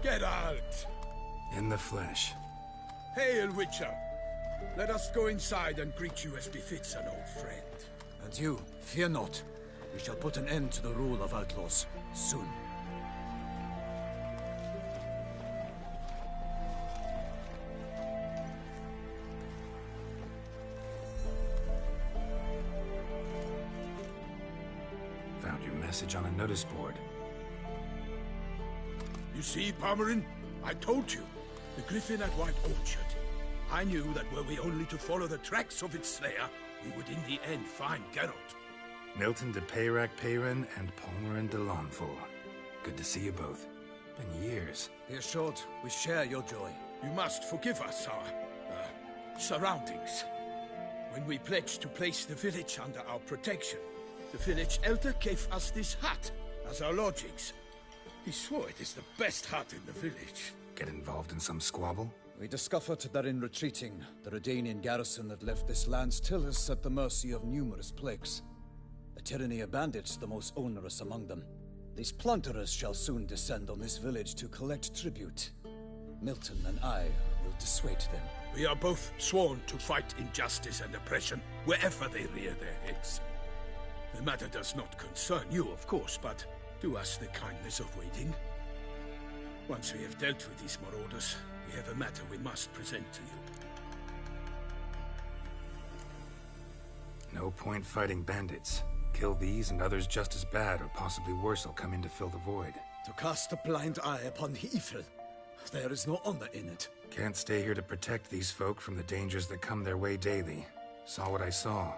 Geralt! In the flesh. Hail, Witcher! Let us go inside and greet you as befits an old friend. And you, fear not. We shall put an end to the rule of outlaws, soon. Found your message on a notice board. You see, Palmerin? I told you. The griffin at White Orchard. I knew that were we only to follow the tracks of its slayer, we would in the end find Geralt. Milton de Peyrac Peyran and Palmerin de Lanfort. Good to see you both. Been years. Be assured, we share your joy. You must forgive us our surroundings. When we pledged to place the village under our protection, the village elder gave us this hut as our lodgings. He swore it is the best hut in the village. Get involved in some squabble? We discovered that in retreating, the Redanian garrison that left this land still is at the mercy of numerous plagues. The tyranny of bandits the most onerous among them. These plunderers shall soon descend on this village to collect tribute. Milton and I will dissuade them. We are both sworn to fight injustice and oppression wherever they rear their heads. The matter does not concern you, of course, but do us the kindness of waiting. Once we have dealt with these marauders, we have a matter we must present to you. No point fighting bandits. Kill these and others just as bad or possibly worse will come in to fill the void. To cast a blind eye upon the evil. There is no honor in it. Can't stay here to protect these folk from the dangers that come their way daily. Saw what I saw.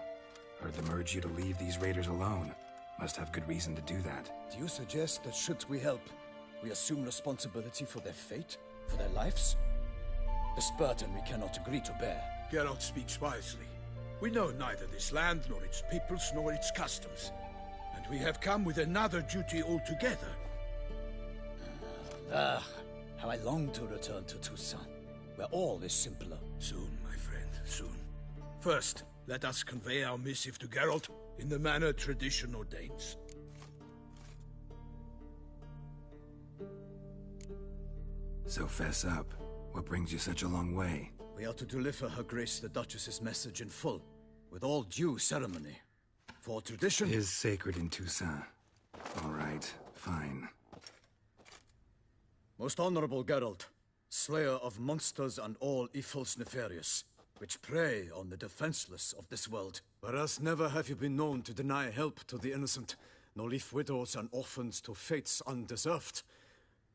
Heard them urge you to leave these raiders alone. Must have good reason to do that. Do you suggest that should we help, we assume responsibility for their fate? For their lives? This burden we cannot agree to bear. Geralt speaks wisely. We know neither this land, nor its peoples, nor its customs. And we have come with another duty altogether. How I long to return to Touissant, where all is simpler. Soon, my friend, soon. First, let us convey our missive to Geralt in the manner tradition ordains. So fess up. What brings you such a long way? We are to deliver Her Grace the Duchess's message in full, with all due ceremony. For tradition is sacred in Touissant. All right, fine. Most honorable Geralt, slayer of monsters and all evils nefarious, which prey on the defenseless of this world. Whereas never have you been known to deny help to the innocent, nor leave widows and orphans to fates undeserved.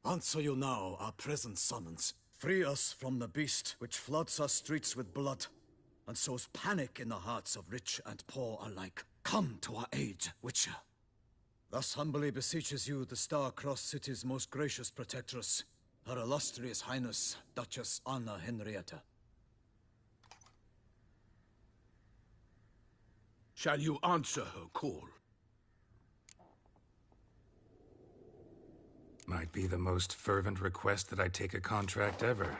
Answer you now our present summons. Free us from the beast which floods our streets with blood, and sows panic in the hearts of rich and poor alike. Come to our aid, Witcher. Thus humbly beseeches you the Star-Crossed City's most gracious protectress, Her Illustrious Highness, Duchess Anna Henrietta. Shall you answer her call? Might be the most fervent request that I take a contract ever.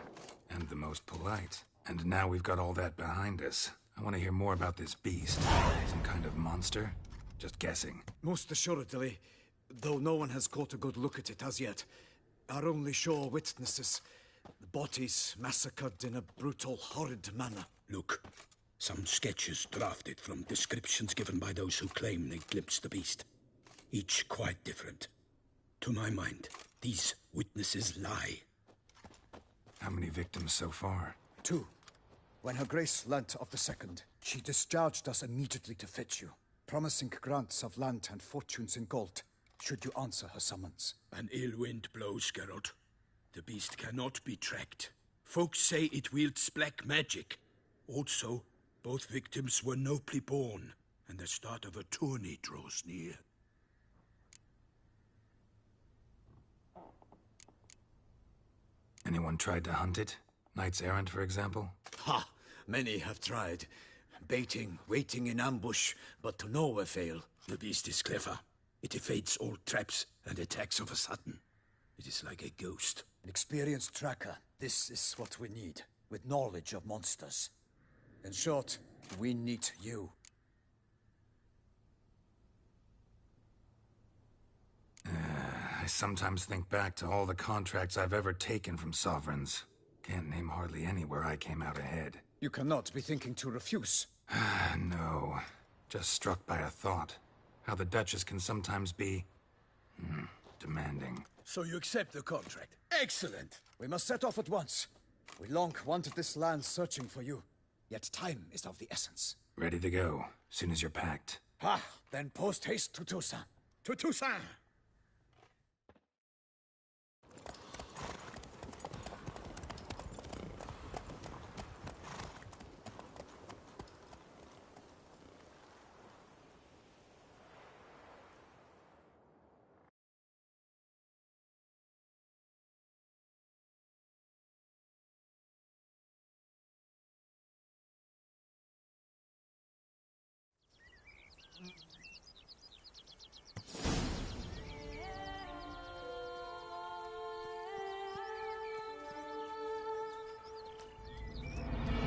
And the most polite. And now we've got all that behind us. I want to hear more about this beast. Some kind of monster? Just guessing. Most assuredly, though no one has caught a good look at it as yet. Our only sure witnesses. The bodies massacred in a brutal, horrid manner. Look, some sketches drafted from descriptions given by those who claim they glimpsed the beast. Each quite different. To my mind, these witnesses lie. How many victims so far? 2. When Her Grace learnt of the second, she discharged us immediately to fetch you, promising grants of land and fortunes in gold, should you answer her summons. An ill wind blows, Geralt. The beast cannot be tracked. Folks say it wields black magic. Also, both victims were nobly born, and the start of a tourney draws near. Anyone tried to hunt it? Knights errant, for example? Ha! Many have tried. Baiting, waiting in ambush, but to no avail. The beast is clever. It evades all traps and attacks of a sudden. It is like a ghost. An experienced tracker. This is what we need, with knowledge of monsters. In short, we need you. I sometimes think back to all the contracts I've ever taken from sovereigns. Can't name hardly any where I came out ahead. You cannot be thinking to refuse. No. Just struck by a thought. How the Duchess can sometimes be... demanding. So you accept the contract. Excellent! We must set off at once. We long wanted this land searching for you. Yet time is of the essence. Ready to go, soon as you're packed. Ah, then post haste to Touissant. To Touissant!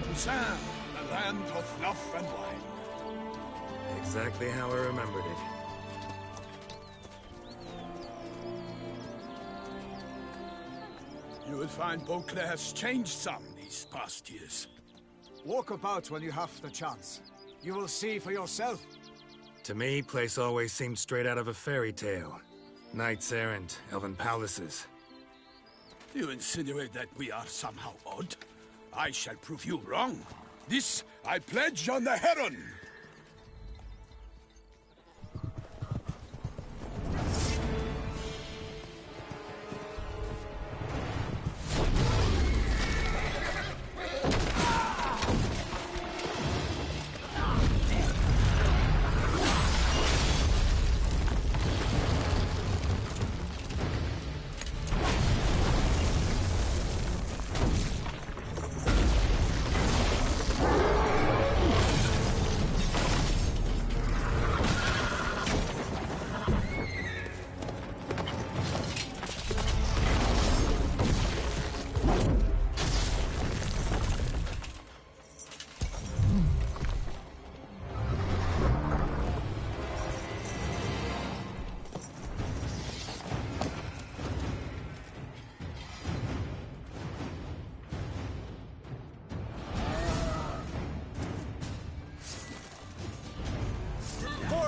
Touissant, the land of love and wine. Exactly how I remembered it. You will find Beauclair's changed some these past years. Walk about when you have the chance. You will see for yourself. To me, place always seemed straight out of a fairy tale. Knights errant, elven palaces. You insinuate that we are somehow odd? I shall prove you wrong. This I pledge on the Heron!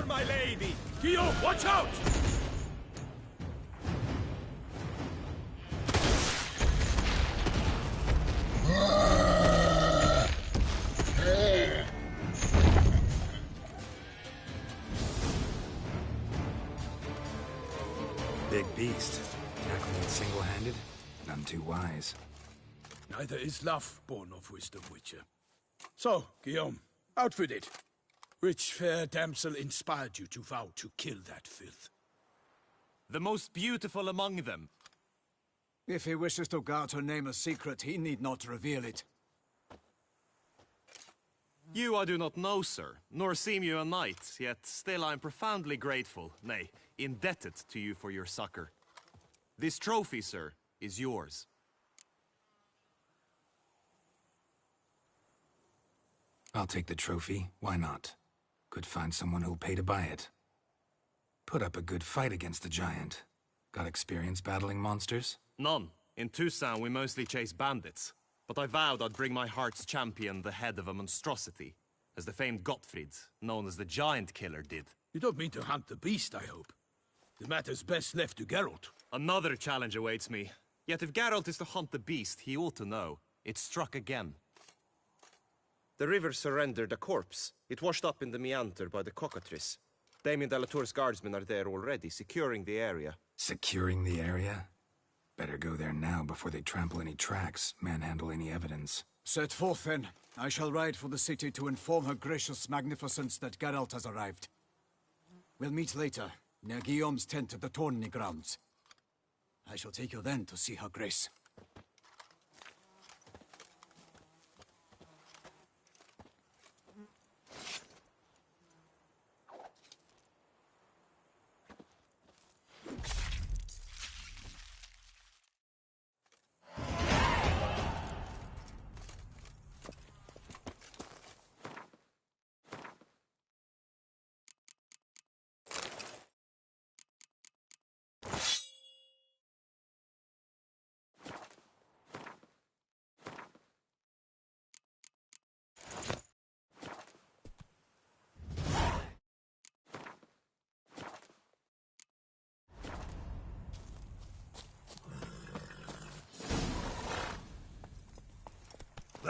My lady! Guillaume, watch out! Big beast. Tackling it single-handed? None too wise. Neither is love born of wisdom, Witcher. So, Guillaume, outfit it. Which fair damsel inspired you to vow to kill that filth? The most beautiful among them. If he wishes to guard her name a secret, he need not reveal it. You I do not know, sir, nor seem you a knight, yet still I am profoundly grateful, nay, indebted to you for your succor. This trophy, sir, is yours. I'll take the trophy, why not? Could find someone who'll pay to buy it. Put up a good fight against the giant. Got experience battling monsters? None. In Touissant we mostly chase bandits. But I vowed I'd bring my heart's champion the head of a monstrosity, as the famed Gottfried, known as the Giant Killer, did. You don't mean to hunt the beast, I hope. The matter's best left to Geralt. Another challenge awaits me. Yet if Geralt is to hunt the beast, he ought to know. It struck again. The river surrendered a corpse. It washed up in the meander by the cockatrice. Damien de la Tour's guardsmen are there already, securing the area. Securing the area? Better go there now before they trample any tracks, manhandle any evidence. Set forth, then. I shall ride for the city to inform her gracious magnificence that Geralt has arrived. We'll meet later, near Guillaume's tent at the tourney grounds. I shall take you then to see her grace.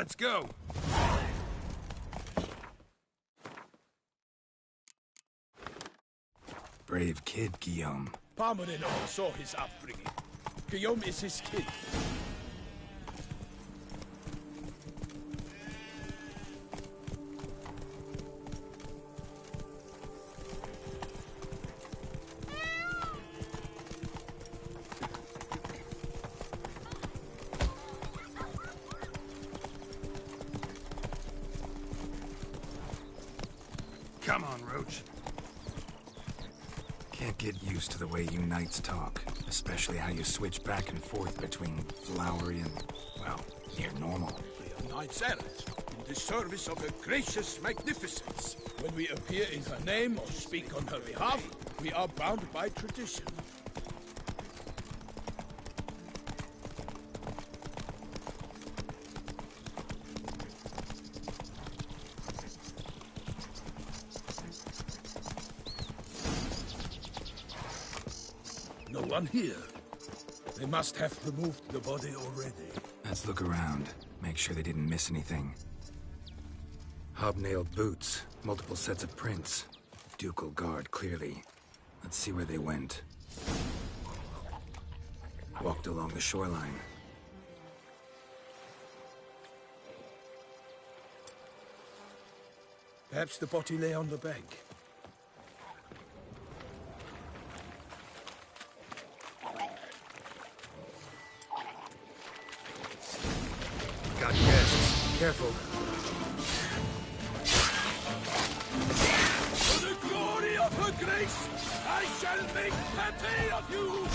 Let's go! Brave kid, Guillaume. Palmerin oversaw his upbringing. Guillaume is his kid. Come on, Roach. Can't get used to the way you knights talk, especially how you switch back and forth between flowery and, well, near normal. We are knights errant, in the service of her gracious magnificence. When we appear in her name or speak on her behalf, we are bound by tradition. No one here. They must have removed the body already. Let's look around. Make sure they didn't miss anything. Hobnailed boots, multiple sets of prints. Ducal guard, clearly. Let's see where they went. Walked along the shoreline. Perhaps the body lay on the bank. Got guests. Careful. For the glory of her grace, I shall make pate of you!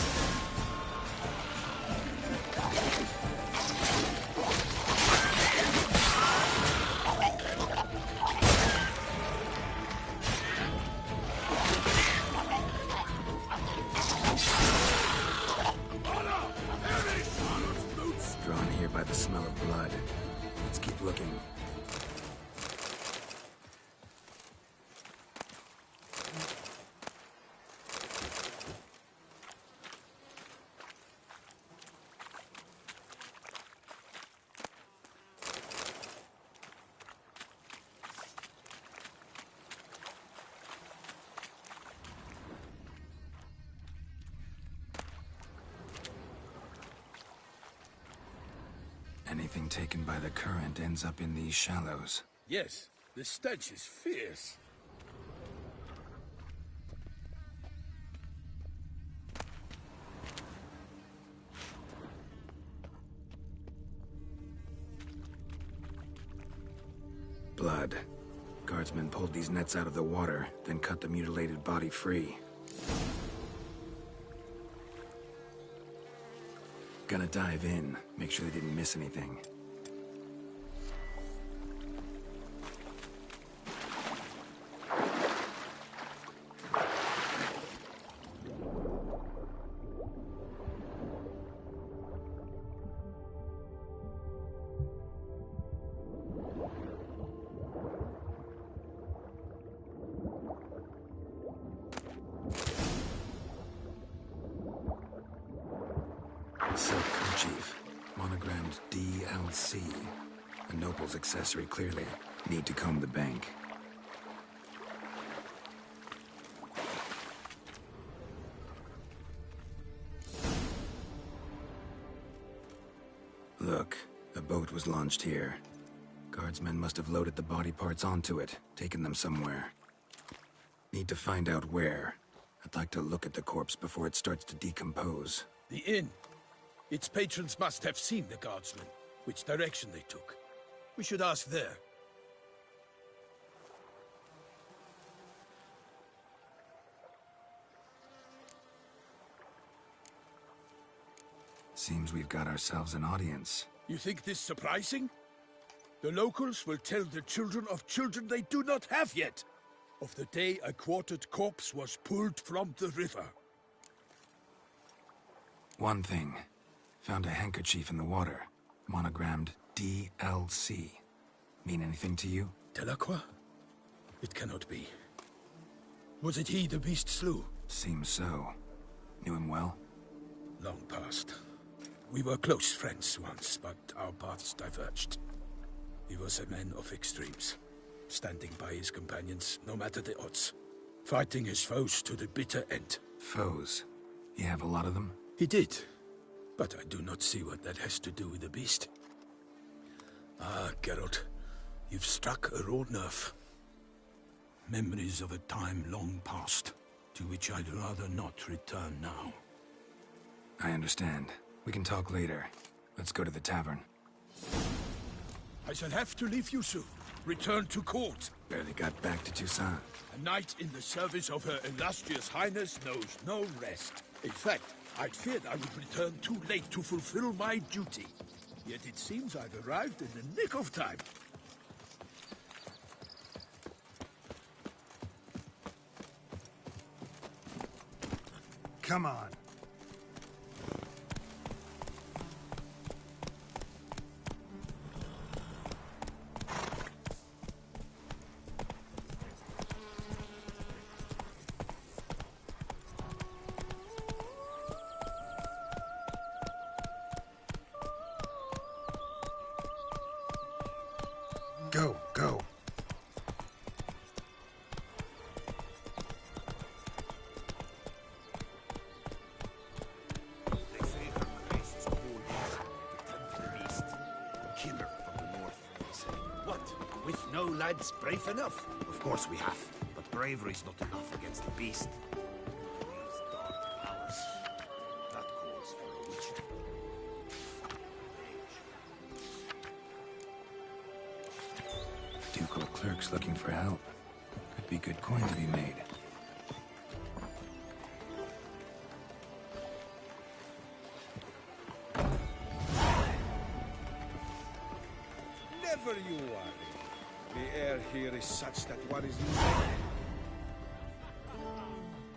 Drawn here by the smell of blood. Let's keep looking. Anything taken by the current ends up in these shallows. Yes, the stench is fierce. Blood. Guardsmen pulled these nets out of the water, then cut the mutilated body free. Gonna dive in, make sure they didn't miss anything. Silk kerchief, monogrammed DLC. A noble's accessory, clearly. Need to comb the bank. Look, a boat was launched here. Guardsmen must have loaded the body parts onto it, taken them somewhere. Need to find out where. I'd like to look at the corpse before it starts to decompose. The inn. Its patrons must have seen the guardsmen, which direction they took. We should ask there. Seems we've got ourselves an audience. You think this surprising? The locals will tell the children of children they do not have yet, of the day a quartered corpse was pulled from the river. One thing. Found a handkerchief in the water. Monogrammed DLC. Mean anything to you? Delacroix? It cannot be. Was it he the beast slew? Seems so. Knew him well? Long past. We were close friends once, but our paths diverged. He was a man of extremes, standing by his companions no matter the odds, fighting his foes to the bitter end. Foes? You have a lot of them? He did, but I do not see what that has to do with the beast. Ah, Geralt, you've struck a raw nerve. Memories of a time long past, to which I'd rather not return now. I understand. We can talk later. Let's go to the tavern. I shall have to leave you soon. Return to court. Barely got back to Touissant. A knight in the service of Her Illustrious Highness knows no rest. In fact, I'd feared I would return too late to fulfill my duty. Yet it seems I've arrived in the nick of time. Come on. Go, go. They say her grace is called the Temple Beast. Killer from the north, they say. What? With no lads brave enough? Of course we have. But bravery's not enough against the beast. These dark powers. That calls for a witch. Ducal clerks looking for help. Could be good coin to be made. Never you worry. The air here is such that one is needed.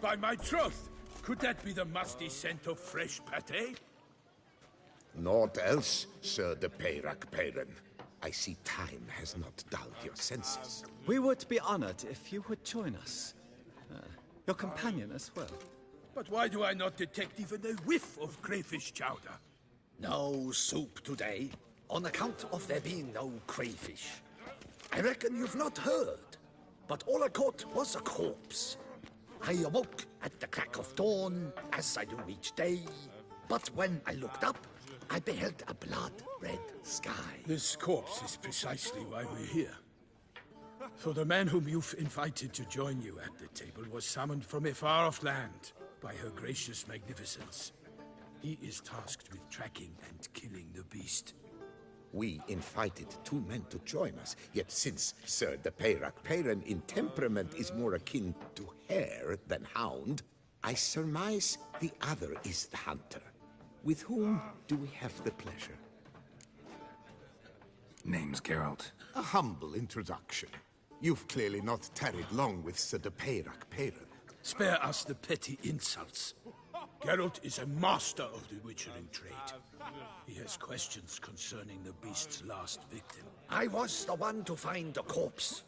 By my troth, could that be the musty scent of fresh pâté? Naught else, Sir de Peyrac-Peyran. I see time has not dulled your senses. We would be honored if you would join us. Your companion as well. But why do I not detect even a whiff of crayfish chowder? No soup today, on account of there being no crayfish. I reckon you've not heard, but all I caught was a corpse. I awoke at the crack of dawn, as I do each day, but when I looked up, I beheld a blood-red sky. This corpse is precisely why we're here. For the man whom you've invited to join you at the table was summoned from a far-off land by her gracious magnificence. He is tasked with tracking and killing the beast. We invited two men to join us, yet since Sir de Peyrac-Peyran in temperament is more akin to hare than hound, I surmise the other is the hunter. With whom do we have the pleasure? Name's Geralt. A humble introduction. You've clearly not tarried long with Sir de Peyrac-Peyran. Spare us the petty insults. Geralt is a master of the witchering trade. He has questions concerning the beast's last victim. I was the one to find the corpse.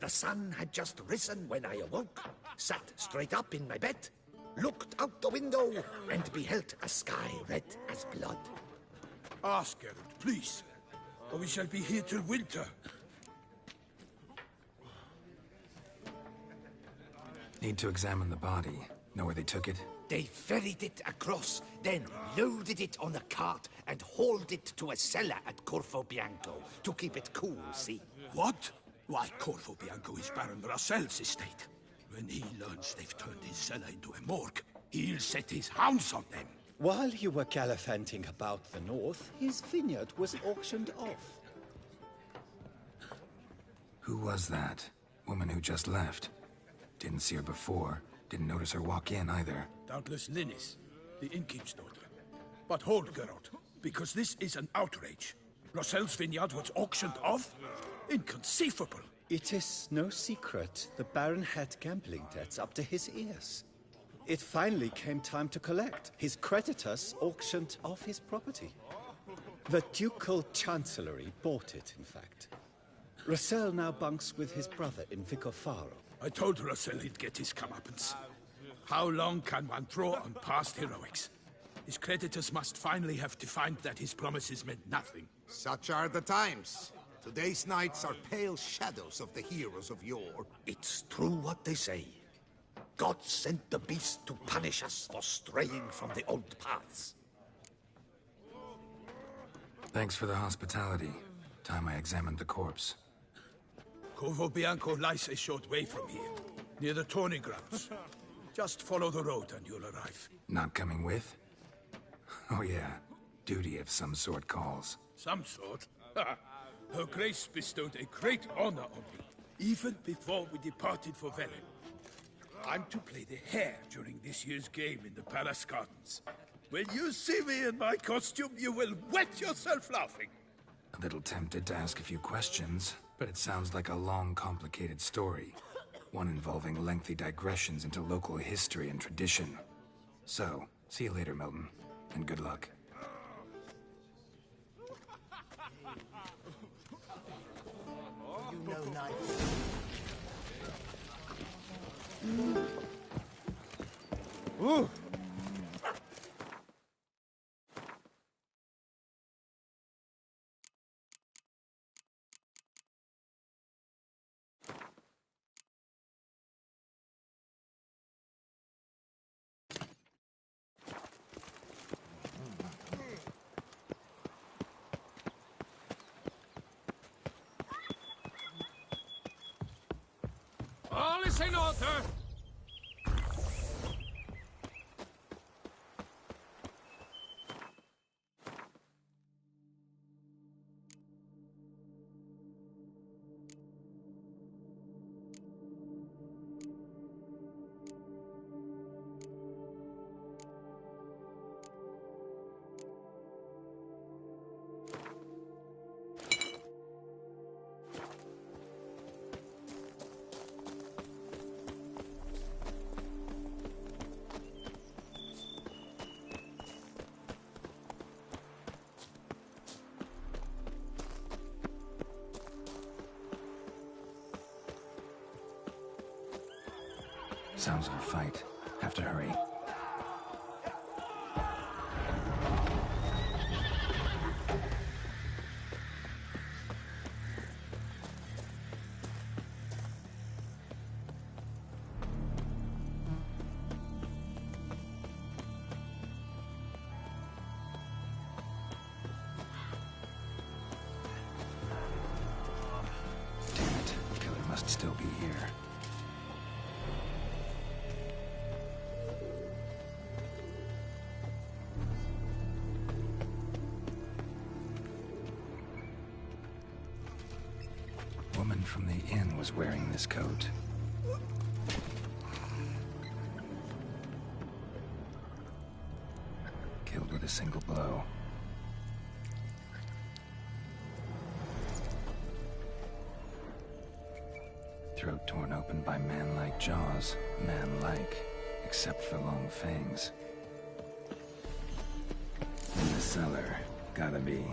The sun had just risen when I awoke, sat straight up in my bed, looked out the window, and beheld a sky red as blood. Ask Geralt, please, or we shall be here till winter. Need to examine the body. Know where they took it? They ferried it across, then loaded it on a cart and hauled it to a cellar at Corvo Bianco to keep it cool, see? What? Why, Corvo Bianco is Baron Rossel's estate. When he learns they've turned his cellar into a morgue, he'll set his hounds on them. While you were gallivanting about the north, his vineyard was auctioned off. Who was that? Woman who just left. Didn't see her before. Didn't notice her walk in either. Doubtless Linnis, the innkeep's daughter. But hold, Geralt, because this is an outrage. Rossel's vineyard was auctioned off? Inconceivable. It is no secret the Baron had gambling debts up to his ears. It finally came time to collect. His creditors auctioned off his property. The Ducal Chancellery bought it, in fact. Rossel now bunks with his brother in Vicofaro. I told Rossel he'd get his comeuppance. How long can one draw on past heroics? His creditors must finally have to find that his promises meant nothing. Such are the times. Today's knights are pale shadows of the heroes of yore. It's true what they say. God sent the beast to punish us for straying from the old paths. Thanks for the hospitality. Time I examined the corpse. Corvo Bianco lies a short way from here, near the tourney grounds. Just follow the road and you'll arrive. Not coming with? Oh yeah, duty of some sort calls. Some sort? Her Grace bestowed a great honor on me, even before we departed for Velen. I'm to play the hare during this year's game in the Palace Gardens. When you see me in my costume, you will wet yourself laughing. A little tempted to ask a few questions, but it sounds like a long, complicated story. One involving lengthy digressions into local history and tradition. So, see you later, Milton, and good luck. You know knife. Ooh! All is in order! Sounds like a fight. Have to hurry. Damn it. Killer must still be here. Woman from the inn was wearing this coat. Killed with a single blow. Throat torn open by man-like jaws. Man-like, except for long fangs. In the cellar. Gotta be.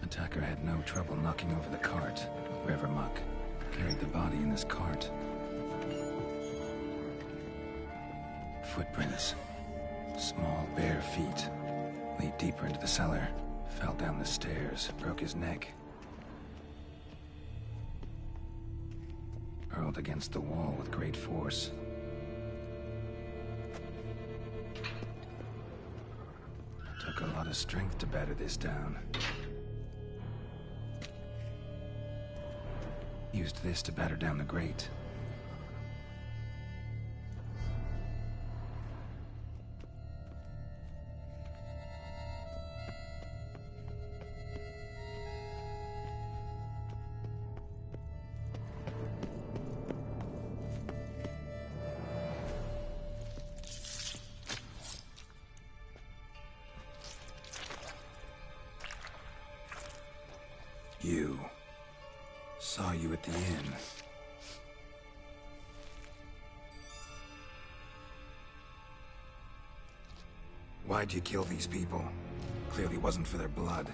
Attacker had no trouble knocking over the cart. River muck carried the body in this cart. Footprints. Small, bare feet. Lead deeper into the cellar. Fell down the stairs. Broke his neck. Hurled against the wall with great force. Took a lot of strength to batter this down. Used this to batter down the grate. You. Saw you at the inn. Why'd you kill these people? Clearly wasn't for their blood.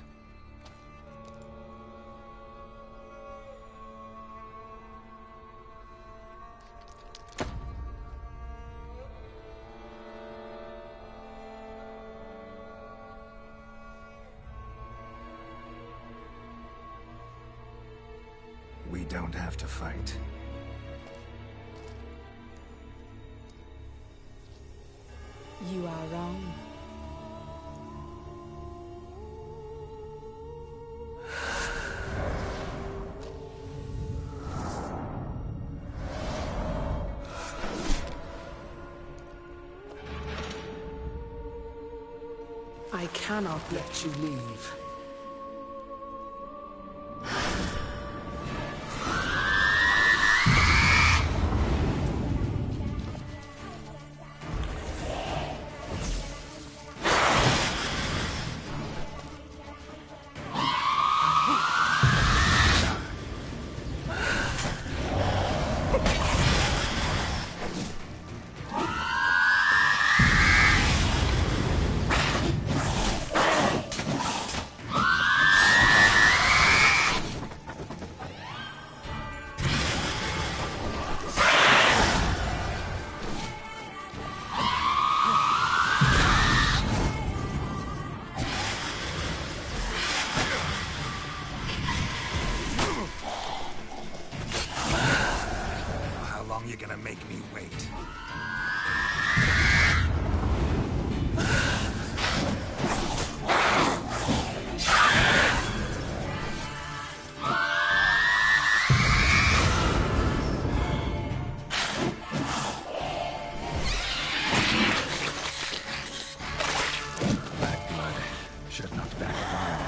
don't have to fight. You are wrong. I cannot let you leave. You're gonna make me wait. Black blood should not backfire.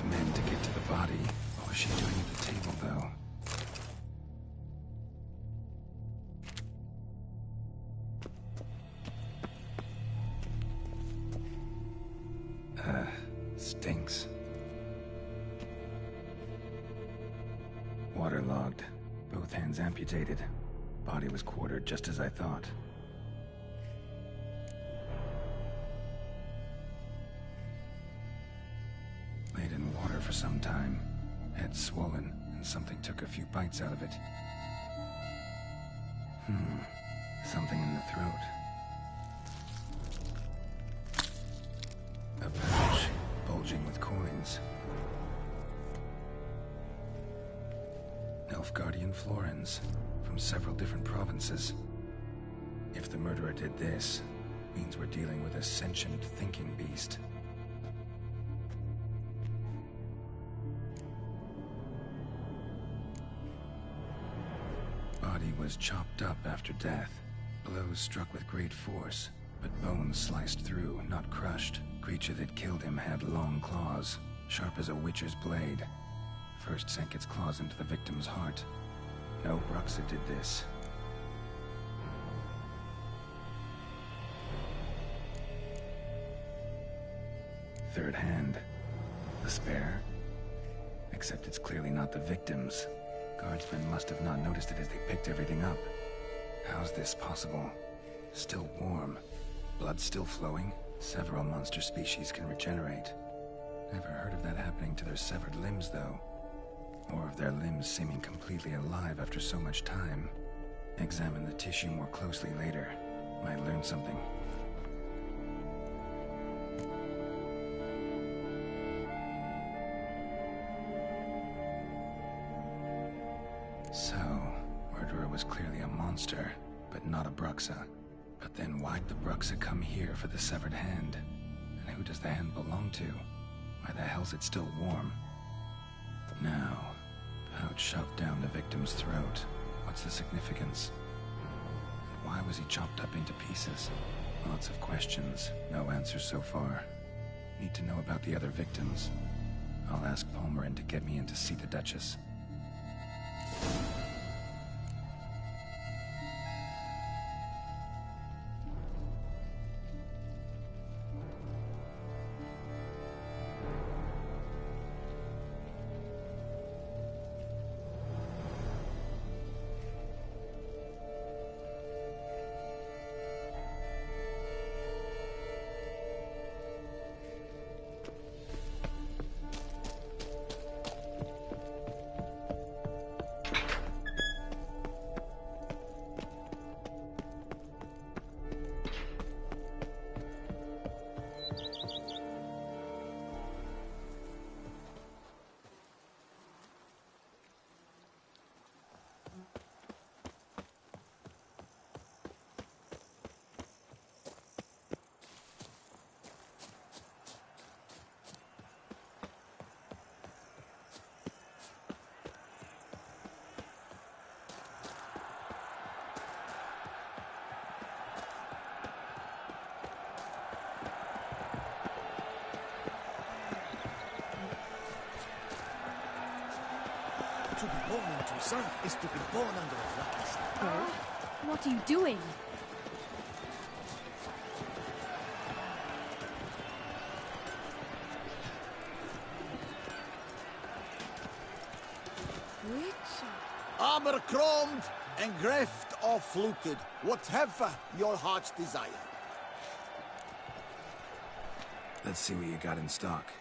Men to get to the body. What was she doing at the table, though? Stinks. Waterlogged. Both hands amputated. Body was quartered just as I thought. Laid in water for some time. Head swollen, and something took a few bites out of it. Something in the throat. A pouch, bulging with coins. Nilfgaardian florins, from several different provinces. If the murderer did this, means we're dealing with a sentient thinking beast. Body was chopped up after death. Blows struck with great force, but bones sliced through, not crushed. Creature that killed him had long claws, sharp as a witcher's blade. First sank its claws into the victim's heart. No Bruxa did this. Third hand. A spare? Except it's clearly not the victim's. Guardsmen must have not noticed it as they picked everything up. How's this possible? Still warm. Blood still flowing? Several monster species can regenerate. Never heard of that happening to their severed limbs, though. Or of their limbs seeming completely alive after so much time. Examine the tissue more closely later. Might learn something. So, murderer was clearly a monster, but not a Bruxa. But then why'd the Bruxa come here for the severed hand? And who does the hand belong to? Why the hell's it still warm? Now, pouch shoved down the victim's throat. What's the significance? And why was he chopped up into pieces? Lots of questions, no answers so far. Need to know about the other victims. I'll ask Palmerin to get me in to see the Duchess. To be born in Touissant is to be born under a lucky star. What are you doing? Abercrombed, engreft or fluted, whatever your heart's desire. Let's see what you got in stock.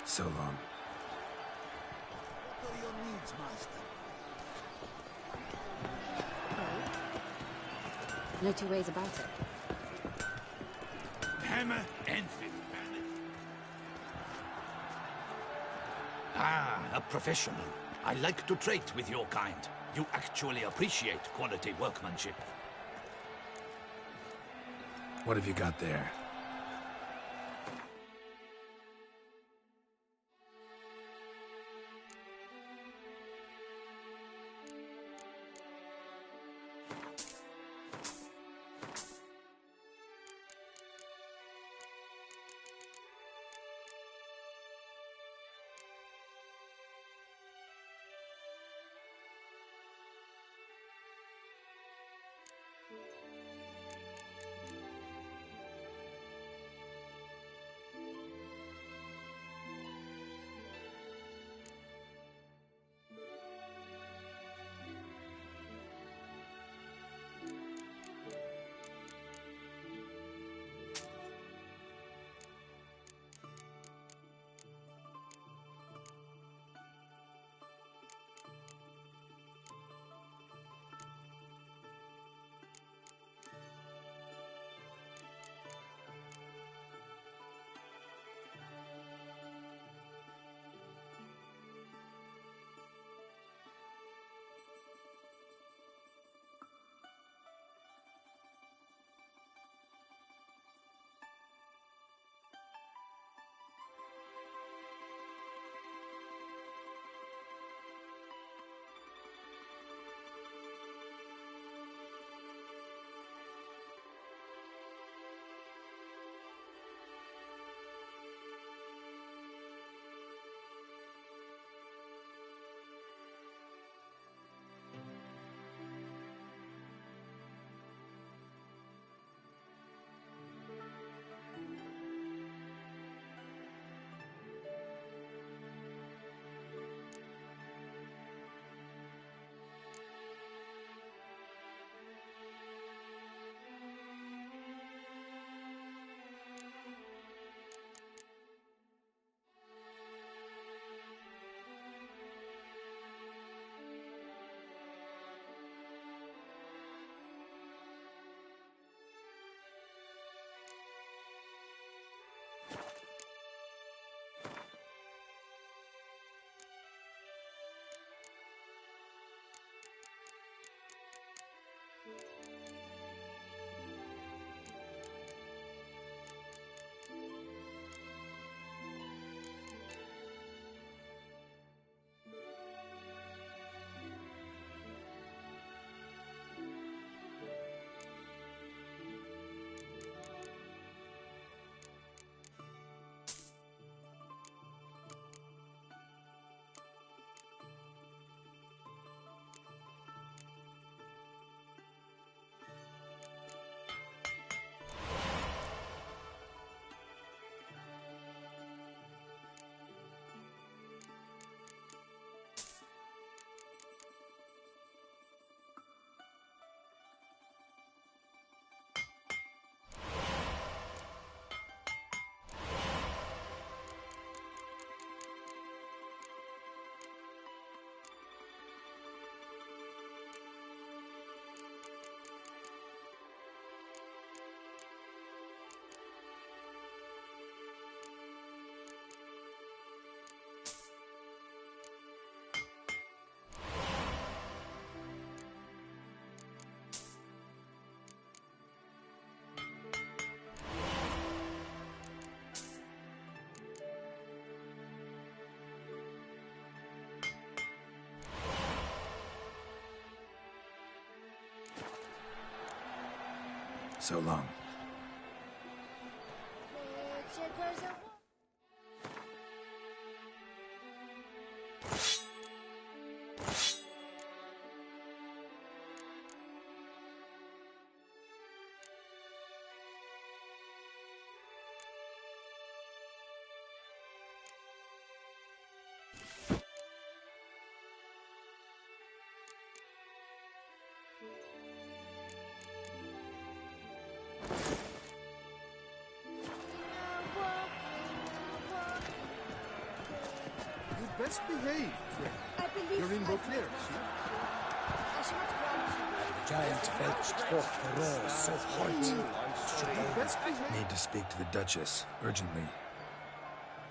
So long. What are your needs, master? No two ways about it. Hammer and fifth. Ah, a professional. I like to trade with your kind. You actually appreciate quality workmanship. What have you got there? So long. Best behave, friend. I believe You're in Beauclair, see? I shall not grant. The giant belched forth the roar so horrid. Best behave. Need to speak to the Duchess, urgently.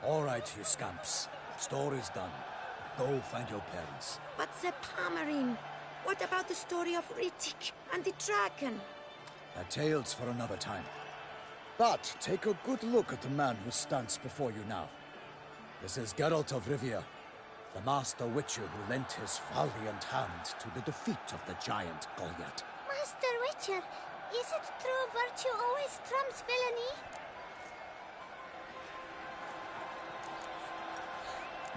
All right, you scamps. Story's done. Go find your parents. But the Palmerine, what about the story of Rittik and the dragon? A tale's for another time. But take a good look at the man who stands before you now. This is Geralt of Rivia, the master witcher who lent his valiant hand to the defeat of the giant Goliath. Master Witcher, is it true virtue always trumps villainy?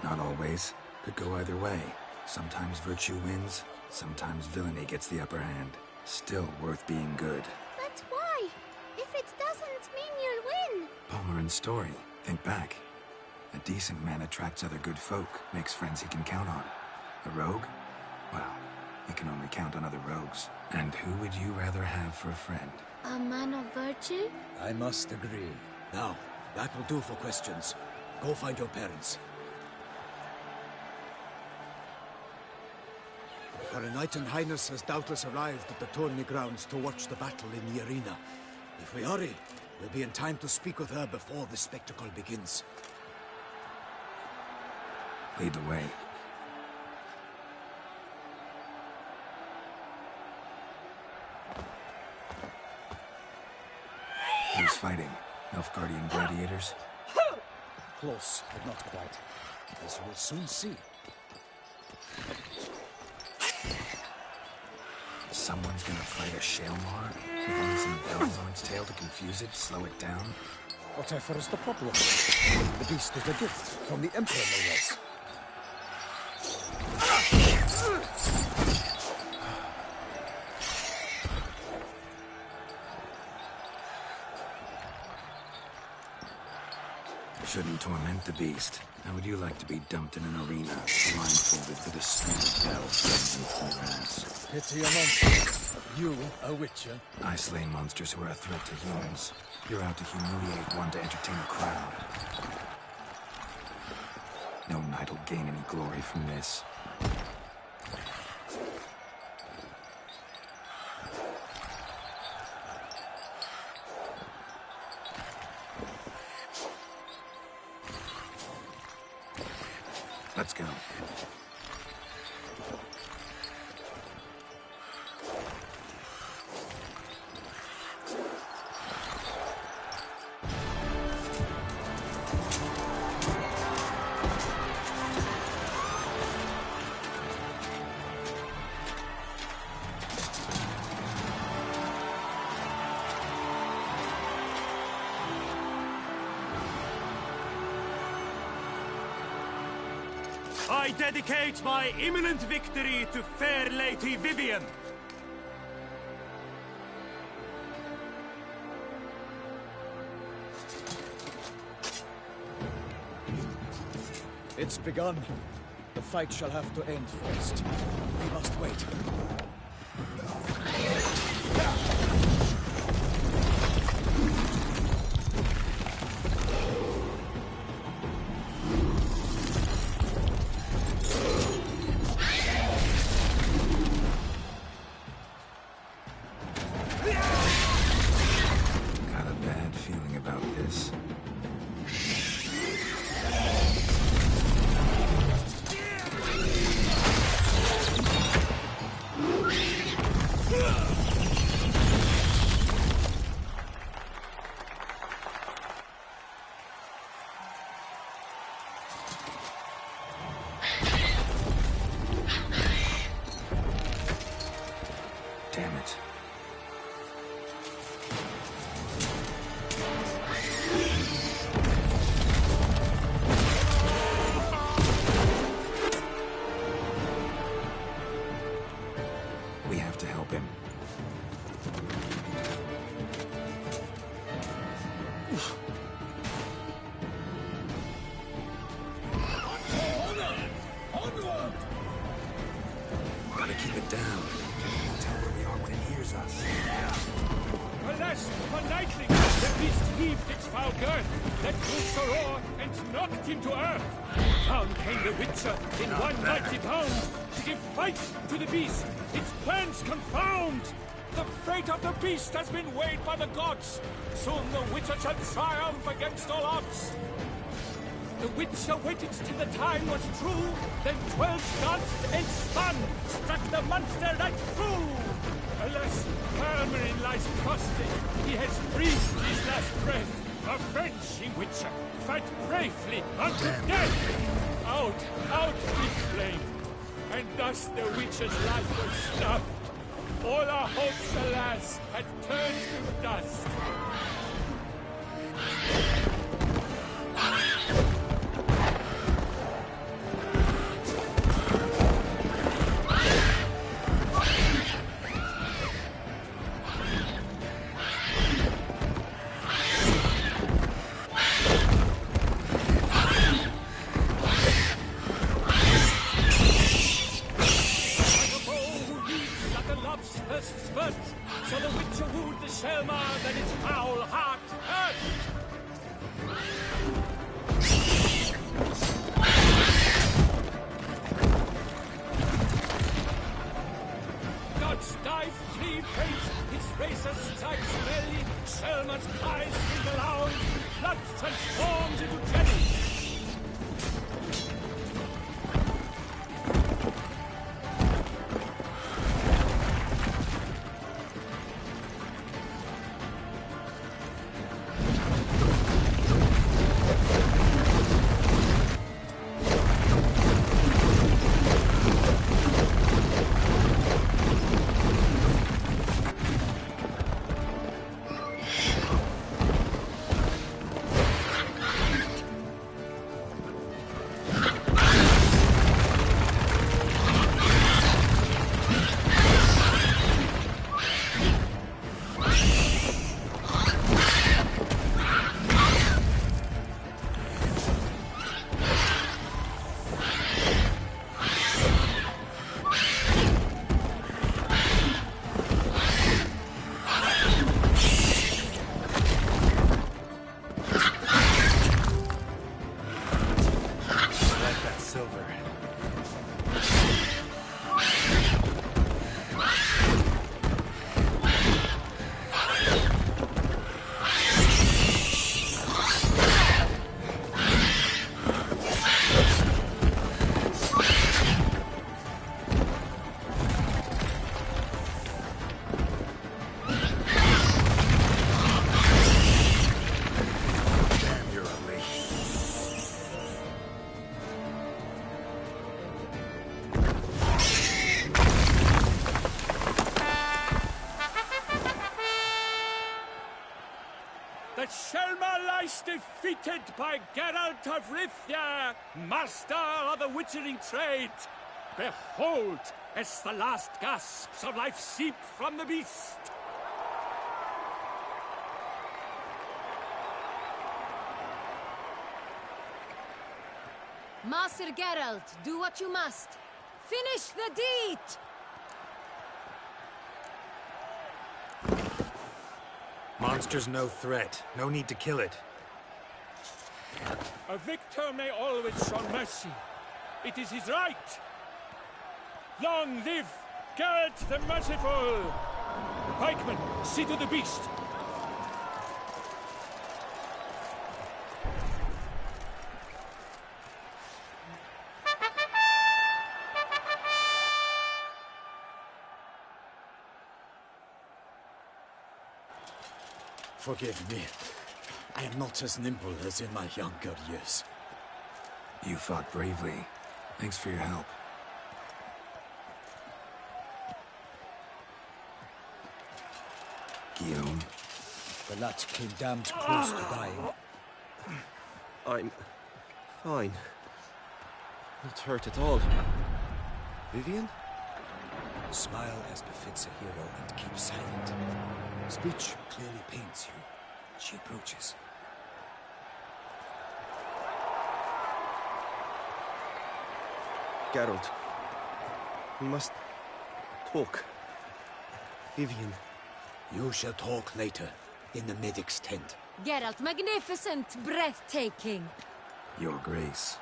Not always. Could go either way. Sometimes virtue wins, sometimes villainy gets the upper hand. Still worth being good. But why? If it doesn't mean you'll win. Palmerin's story. Think back. A decent man attracts other good folk, makes friends he can count on. A rogue? Well, he can only count on other rogues. And who would you rather have for a friend? A man of virtue? I must agree. Now, that will do for questions. Go find your parents. Her Knight and Highness has doubtless arrived at the tourney grounds to watch the battle in the arena. If we hurry, we'll be in time to speak with her before the spectacle begins. Lead the way. Who's fighting? Nilfgaardian gladiators? Close, but not quite. As we'll soon see. Someone's gonna fight a Shaelmar? With only some bells on its tail to confuse it, slow it down? Whatever is the problem? The beast is a gift from the Emperor, no less. Shouldn't torment the beast. How would you like to be dumped in an arena, blindfolded with a string of bells hanging from your ass? Pity a monster. You, a witcher? I slay monsters who are a threat to humans. You're out to humiliate one to entertain a crowd. No knight will gain any glory from this. Let's go. I dedicate my imminent victory to fair Lady Vivian. It's begun. The fight shall have to end first. We must wait. Got a bad feeling about this. Damn it. We have to help him. Gotta keep it down. Can't even tell where we are when it hears us. Alas, one nightling, the beast heaved its foul girth, let loose a roar, and knocked him to earth. Down came the Witcher in one mighty bound, to give fight to the beast, its plans confound. The fate of the beast has been weighed by the gods. Soon the Witcher shall triumph against all odds. The Witcher waited till the time was true, then 12 danced and spun, struck the monster right through. Alas, Hermarin lies prostrate, he has breathed his last breath. Avenging Witcher, fight bravely unto death. Out with flame, and thus the Witcher's life was snuffed. All our hopes, alas, had turned to dust. So the Witcher wooed the Selma, then its foul heart hurt. God's dive three fate, its racer strikes belly, Selma's cries scream aloud, blood transforms into jelly. That Selma lies defeated by Geralt of Rivia, master of the witchering trade. Behold, as the last gasps of life seep from the beast. Master Geralt, do what you must. Finish the deed! Monster's no threat. No need to kill it. A victor may always show mercy. It is his right. Long live Geralt the Merciful! Pikeman, see to the beast. Forgive me. I am not as nimble as in my younger years. You fought bravely. Thanks for your help. Guillaume? The lad came damned close to dying. I'm fine. Not hurt at all. Vivian? Smile as befits a hero and keep silent. Speech clearly paints you. She approaches. Geralt. We must talk. Vivian. You shall talk later. in the medic's tent. Geralt, magnificent, breathtaking. Your Grace.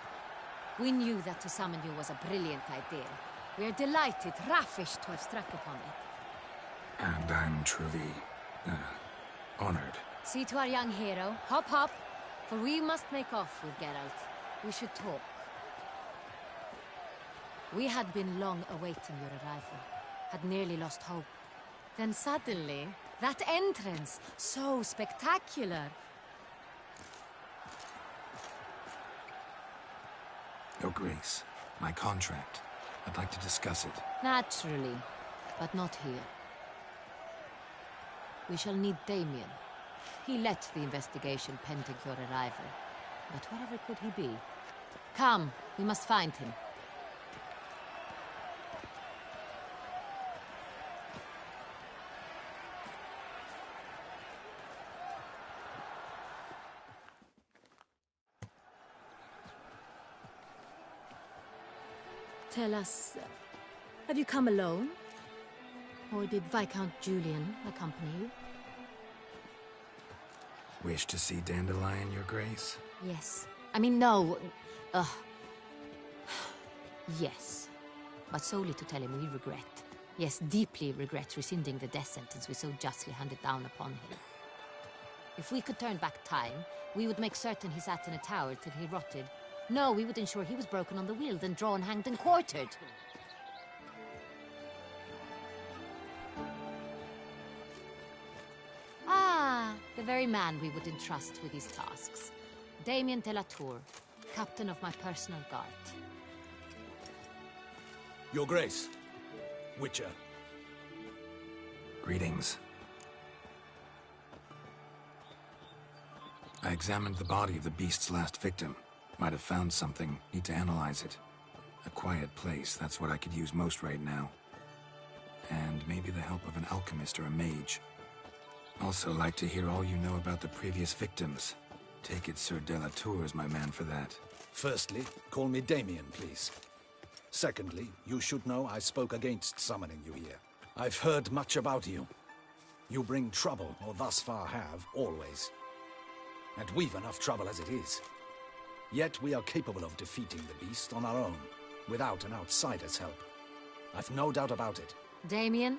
We knew that to summon you was a brilliant idea. We are delighted, ravished to have struck upon it. And I'm truly, honored. See to our young hero. Hop, hop. For we must make off with Geralt. We should talk. We had been long awaiting your arrival. Had nearly lost hope. Then suddenly, that entrance, so spectacular. Your Grace, my contract. I'd like to discuss it. Naturally, but not here. We shall need Damien. He led the investigation pending your arrival. But wherever could he be? Come, we must find him. Tell us, have you come alone? Or did Viscount Julian accompany you? Wish to see Dandelion, Your Grace? Yes. I mean, no. Yes. But solely to tell him we regret. Yes, deeply regret rescinding the death sentence we so justly handed down upon him. If we could turn back time, we would make certain he sat in a tower till he rotted. No, we would ensure he was broken on the wheel, then drawn, hanged, and quartered. Ah, the very man we would entrust with these tasks. Damien de la Tour, captain of my personal guard. Your Grace, Witcher. Greetings. I examined the body of the beast's last victim. Might have found something. Need to analyze it. A quiet place, that's what I could use most right now. And maybe the help of an alchemist or a mage. Also like to hear all you know about the previous victims. Take it Sir de la Tour is my man for that. Firstly, call me Damien, please. Secondly, you should know I spoke against summoning you here. I've heard much about you. You bring trouble, or thus far have, always. And we've enough trouble as it is. Yet we are capable of defeating the beast on our own, without an outsider's help. I've no doubt about it. Damien,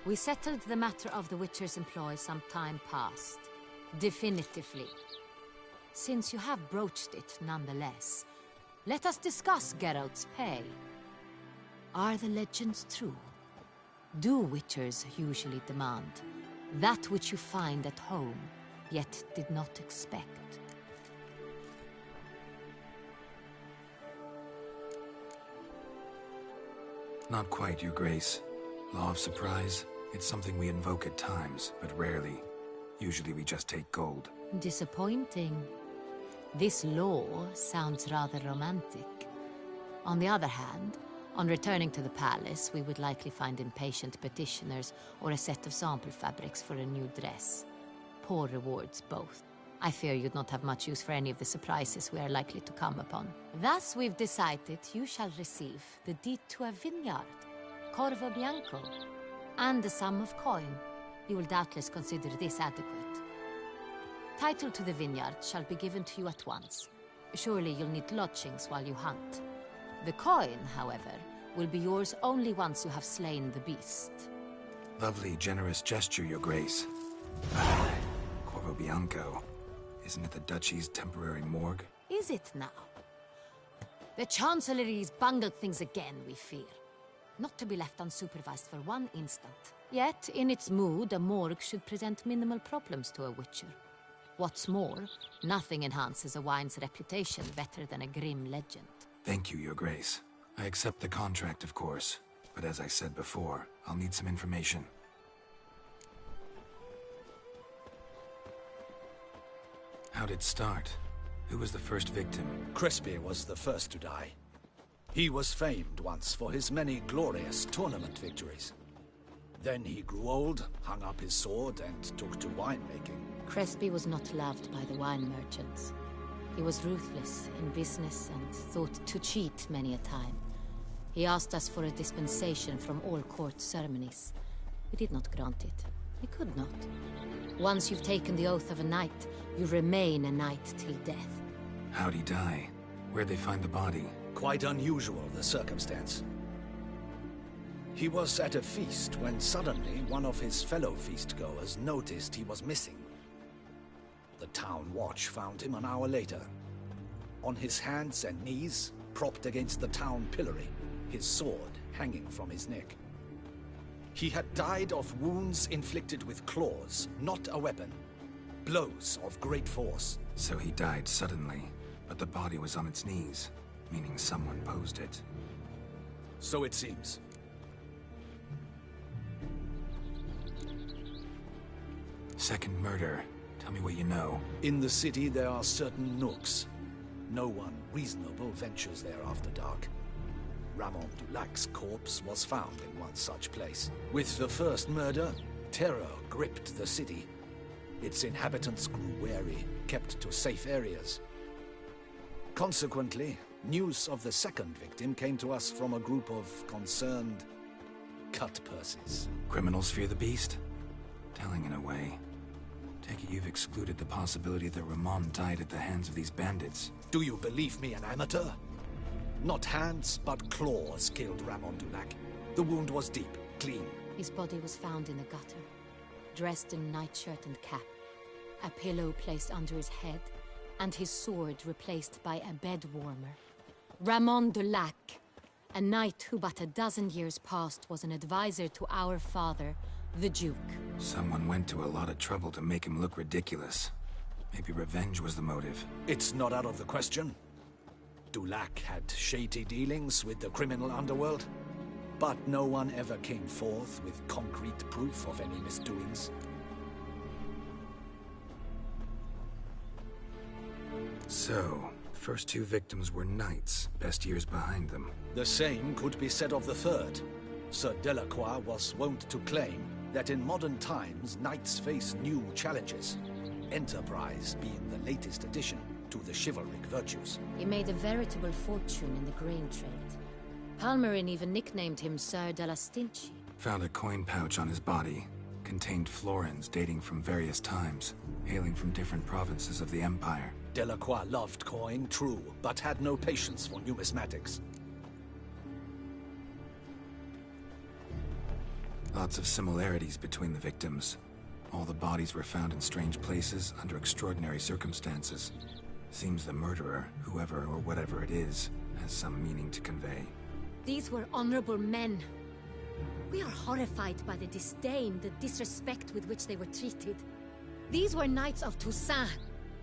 we settled the matter of the Witcher's employ some time past. Definitively. Since you have broached it nonetheless, let us discuss Geralt's pay. Are the legends true? Do Witchers usually demand that which you find at home, yet did not expect? Not quite, Your Grace. Law of surprise, it's something we invoke at times, but rarely. Usually we just take gold. Disappointing. This law sounds rather romantic. On the other hand, on returning to the palace, we would likely find impatient petitioners or a set of sample fabrics for a new dress. Poor rewards, both. I fear you'd not have much use for any of the surprises we are likely to come upon. Thus, we've decided you shall receive the deed to a vineyard, Corvo Bianco, and a sum of coin. You will doubtless consider this adequate. Title to the vineyard shall be given to you at once. Surely you'll need lodgings while you hunt. The coin, however, will be yours only once you have slain the beast. Lovely, generous gesture, Your Grace. Corvo Bianco. Isn't it the Duchy's temporary morgue? Is it now? The Chancellery's bungled things again, we fear. Not to be left unsupervised for one instant. Yet, in its mood, a morgue should present minimal problems to a Witcher. What's more, nothing enhances a wine's reputation better than a grim legend. Thank you, Your Grace. I accept the contract, of course. But as I said before, I'll need some information. How'd it start? Who was the first victim? Crespi was the first to die. He was famed once for his many glorious tournament victories. Then he grew old, hung up his sword, and took to winemaking. Crespi was not loved by the wine merchants. He was ruthless in business and thought to cheat many a time. He asked us for a dispensation from all court ceremonies. We did not grant it. I could not. Once you've taken the oath of a knight, you remain a knight till death. How'd he die? Where'd they find the body? Quite unusual, the circumstance. He was at a feast when suddenly one of his fellow feastgoers noticed he was missing. The town watch found him an hour later. On his hands and knees, propped against the town pillory, his sword hanging from his neck. He had died of wounds inflicted with claws, not a weapon. Blows of great force. So he died suddenly, but the body was on its knees, meaning someone posed it. So it seems. Second murder. Tell me what you know. In the city there are certain nooks. No one reasonable ventures there after dark. Ramon Dulac's corpse was found in one such place. With the first murder, terror gripped the city. Its inhabitants grew wary, kept to safe areas. Consequently, news of the second victim came to us from a group of concerned cut-purses. Criminals fear the beast? Telling in a way. Take it you've excluded the possibility that Ramon died at the hands of these bandits. Do you believe me an amateur? Not hands, but claws killed Ramon Dulac. The wound was deep, clean. His body was found in the gutter, dressed in nightshirt and cap, a pillow placed under his head, and his sword replaced by a bed warmer. Ramon Dulac, a knight who but a dozen years past was an advisor to our father, the Duke. Someone went to a lot of trouble to make him look ridiculous. Maybe revenge was the motive. It's not out of the question. Dulac had shady dealings with the criminal underworld, but no one ever came forth with concrete proof of any misdoings. So, first two victims were knights, best years behind them. The same could be said of the third. Sir Delacroix was wont to claim that in modern times, knights face new challenges, enterprise being the latest addition to the chivalric virtues. He made a veritable fortune in the grain trade. Palmerin even nicknamed him Sir de la Stinchi. Found a coin pouch on his body. Contained florins dating from various times, hailing from different provinces of the Empire. Delacroix loved coin, true, but had no patience for numismatics. Lots of similarities between the victims. All the bodies were found in strange places under extraordinary circumstances. Seems the murderer, whoever or whatever it is, has some meaning to convey. These were honorable men. We are horrified by the disdain, the disrespect with which they were treated. These were knights of Touissant.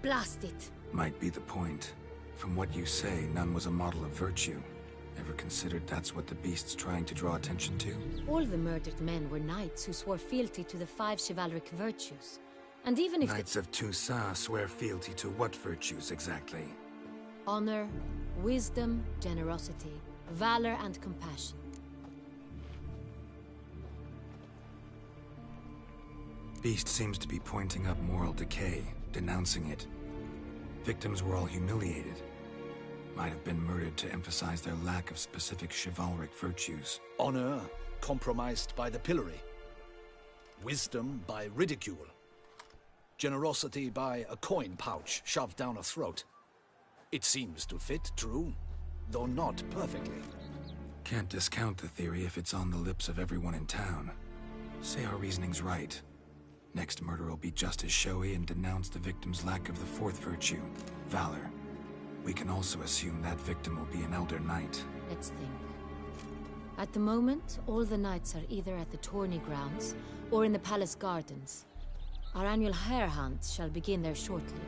Blast it. Might be the point. From what you say, none was a model of virtue. Ever considered that's what the beast's trying to draw attention to? All the murdered men were knights who swore fealty to the 5 chivalric virtues. And even if Knights of Touissant swear fealty to what virtues exactly? honor, wisdom, generosity, valor, and compassion. Beast seems to be pointing up moral decay, denouncing it. Victims were all humiliated. Might have been murdered to emphasize their lack of specific chivalric virtues. Honor compromised by the pillory. Wisdom by ridicule. Generosity by a coin pouch shoved down a throat. It seems to fit, true, though not perfectly. Can't discount the theory if it's on the lips of everyone in town. Say our reasoning's right. Next murder will be just as showy and denounce the victim's lack of the 4th virtue, valor. We can also assume that victim will be an elder knight. Let's think. At the moment, all the knights are either at the tourney grounds or in the palace gardens. Our annual hare hunt shall begin there shortly.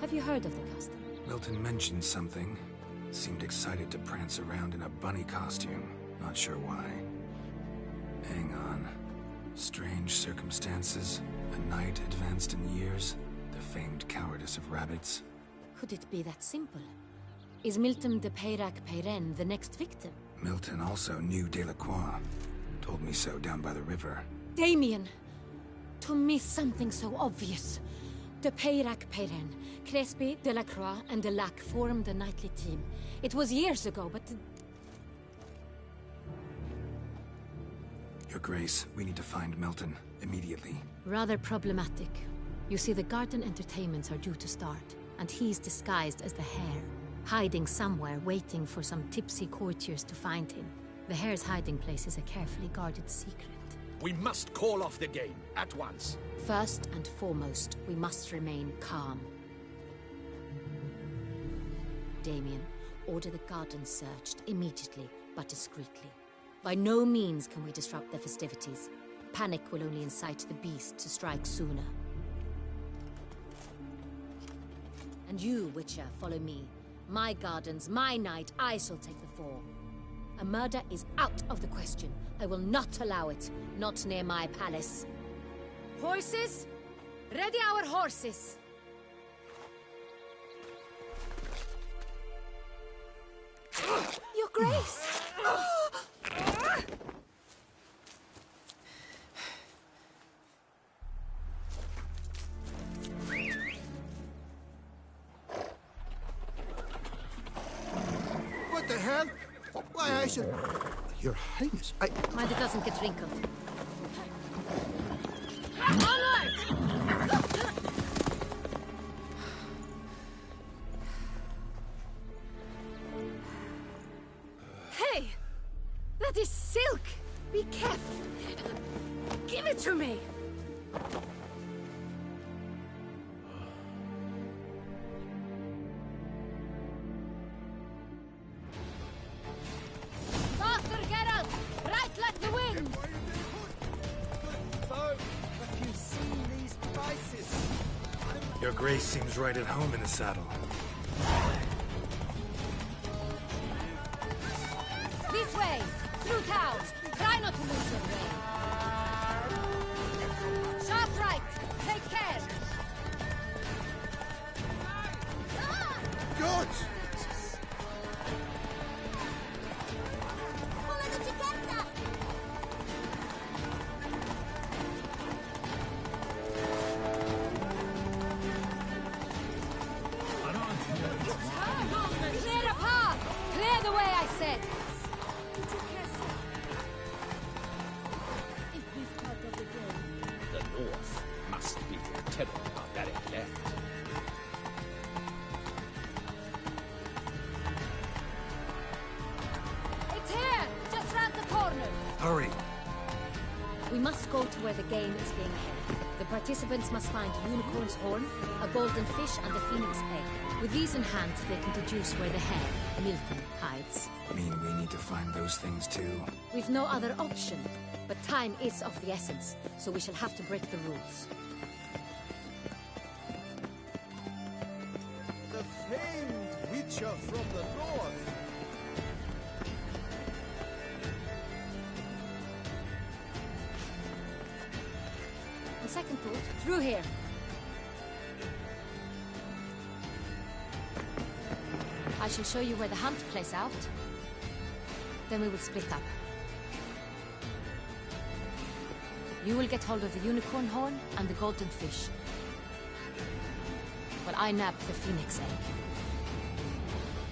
Have you heard of the custom? Milton mentioned something. Seemed excited to prance around in a bunny costume. Not sure why. Hang on. Strange circumstances. A knight advanced in years. The famed cowardice of rabbits. Could it be that simple? Is Milton de Peyrac-Peyren the next victim? Milton also knew Delacroix. Told me so down by the river. Damien! To miss something so obvious. De Peyrac-Peyren, Crespi, Delacroix, and Delac formed a knightly team. It was years ago, but... Your Grace, we need to find Milton, immediately. Rather problematic. You see, the garden entertainments are due to start, and he's disguised as the Hare, hiding somewhere, waiting for some tipsy courtiers to find him. The Hare's hiding place is a carefully guarded secret. We must call off the game, at once. First and foremost, we must remain calm. Damien, order the garden searched immediately, but discreetly. By no means can we disrupt the festivities. Panic will only incite the beast to strike sooner. And you, Witcher, follow me. My gardens, my night, I shall take the fall. A murder is out of the question. I will not allow it. Not near my palace. Horses? Ready our horses! Your Grace! What the hell? Why, I should... Your Highness, Mind it doesn't get wrinkled. Onward! Hey! That is silk! Be careful! Give it to me! Faster, Geralt! Right like the wind! Have you seen these prices? Your Grace seems right at home in the saddle. This way! Through town! Try not to lose your way! Sharp right! Take care! Good! Clear a path! Clear the way, I said! The North must be a terrible barbaric land. It's here! Just round the corner! Hurry! We must go to where the game is being held. The participants must find a unicorn's horn, a golden fish, and a phoenix egg. With these in hand, they can deduce where the Hare, Milton, hides. Mean we need to find those things too? We've no other option. But time is of the essence, so we shall have to break the rules. The famed Witcher from the north. On second thought, through here. I shall show you where the hunt plays out. Then we will split up. You will get hold of the unicorn horn and the golden fish, while I nab the phoenix egg.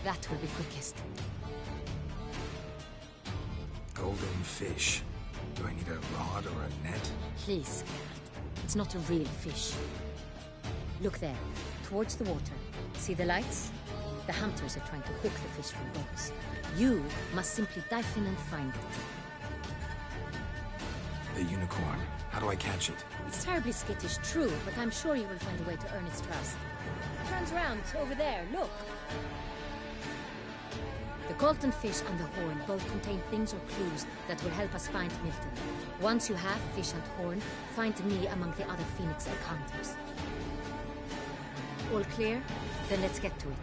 That will be quickest. Golden fish. Do I need a rod or a net? Please, Geralt. It's not a real fish. Look there, towards the water. See the lights? The hunters are trying to hook the fish from boats. You must simply dive in and find it. The unicorn. How do I catch it? It's terribly skittish, true, but I'm sure you will find a way to earn its trust. It turns around, over there, look. The golden fish and the horn both contain things or clues that will help us find Milton. Once you have fish and horn, find me among the other phoenix egg hunters. All clear? Then let's get to it.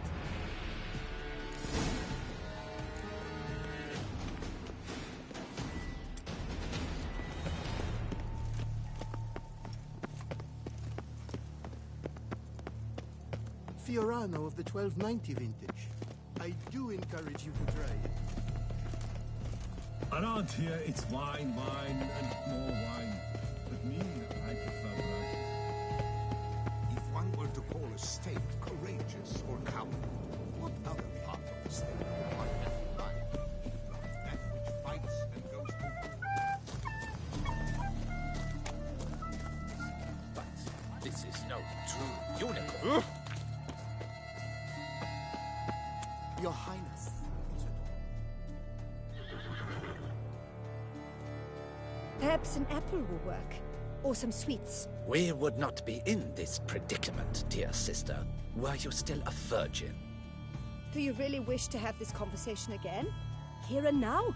Fiorano of the 1290 vintage. I do encourage you to try it. Around here, it's wine, wine, and more wine. But me, I prefer blood. If one were to call a state courageous or coward, what other part of the state would one have in mind? If not that which fights and goes to war? This is no true unicorn. Your Highness. Perhaps an apple will work. Or some sweets. We would not be in this predicament, dear sister, were you still a virgin. Do you really wish to have this conversation again? Here and now?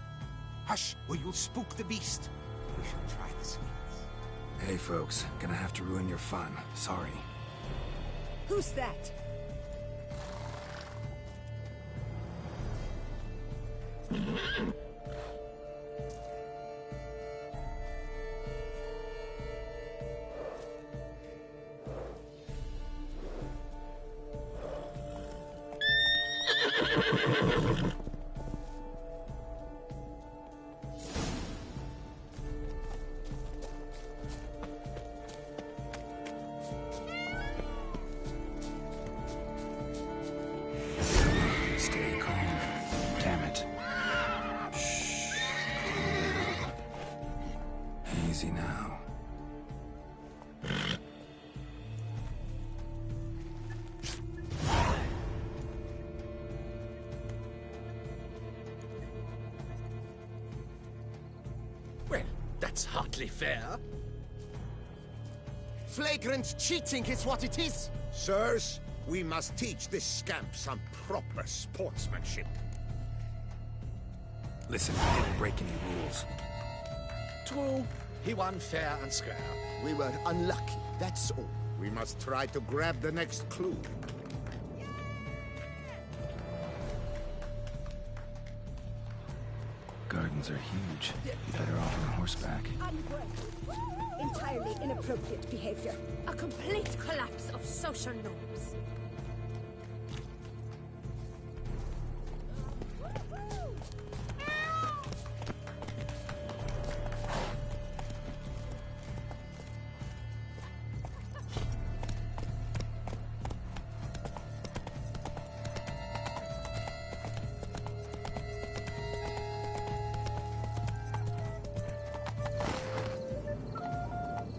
Hush, or you'll spook the beast. We shall try the sweets. Hey, folks. Gonna have to ruin your fun. Sorry. Who's that? Stay calm. Damn it. Shh. Calm down. Easy now. Well, that's hardly fair. Flagrant cheating is what it is! Sirs, we must teach this scamp some proper sportsmanship. Listen, I didn't break any rules. True, he won fair and square. We were unlucky, that's all. We must try to grab the next clue. Gardens are huge. You're better off on horseback. Ungrateful. Entirely inappropriate behavior. A complete collapse of social norms.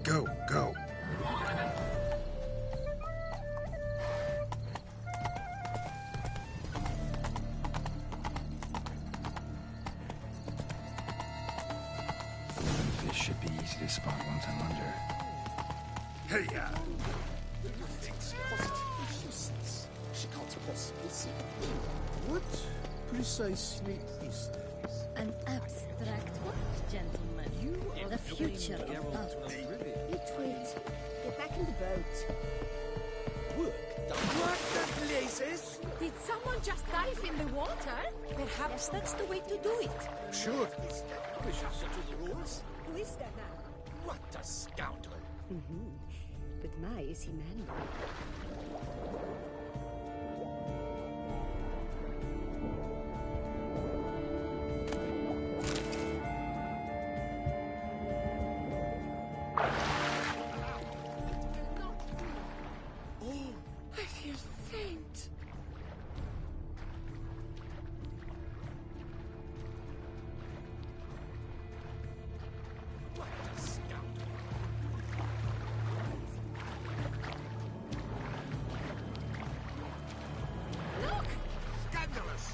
Go, go. Fish should be easy to spot once I'm under. Hey-ya! Nothing's positively useless. She can't possibly see. What precisely is this? An abstract work, gentlemen. You are the future of art. Wait. Get back in the boat. Work done. What the blazes? Did someone just dive in the water? Perhaps that's the way to do it. Sure, is that we should set the rules? Who is that man? What a scoundrel! But my, is he manly? I feel faint. What a scoundrel! Look! Scandalous!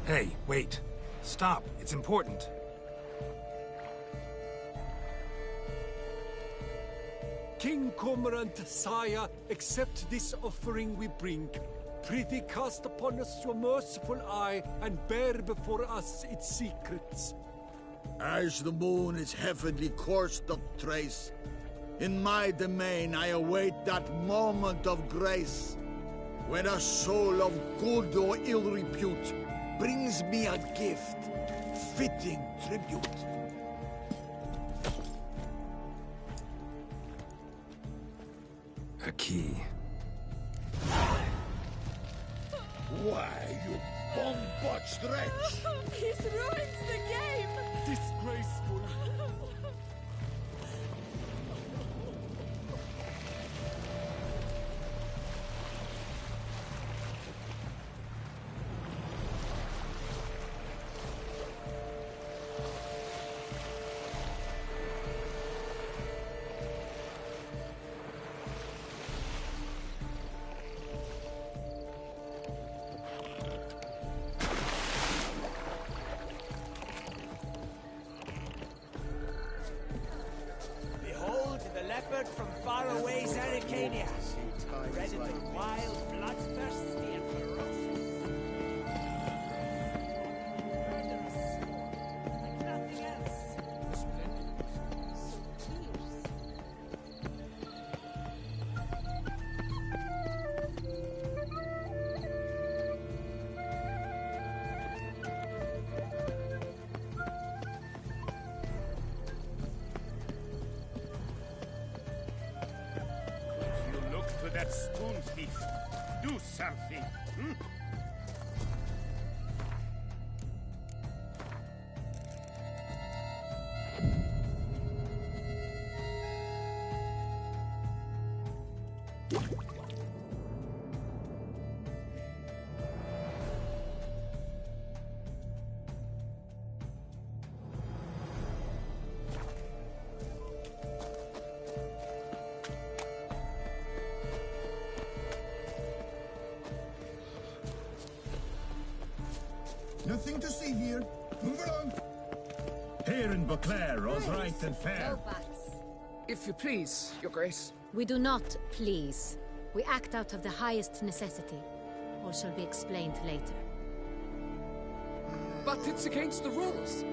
Hey, wait. Stop. It's important. King Cormorant, sire, accept this offering we bring. Prithee cast upon us your merciful eye, and bear before us its secrets. As the moon its heavenly course doth trace, in my domain I await that moment of grace. when a soul of good or ill repute brings me a gift, fitting tribute. A key. Why, you bomb-botched wretch! He's ruined the game! Disgraceful. Behold the leopard from faraway Zaricania. Predator wild, bloodthirsty, and ferocious. Murderous, like nothing else. Splendid. So fierce. If you look to that spoon thief, do something. Hmm? Nothing to see here. Move along. Here in Beauclair, all's right and fair. If you please, Your Grace. We do not please. We act out of the highest necessity. All shall be explained later. But it's against the rules.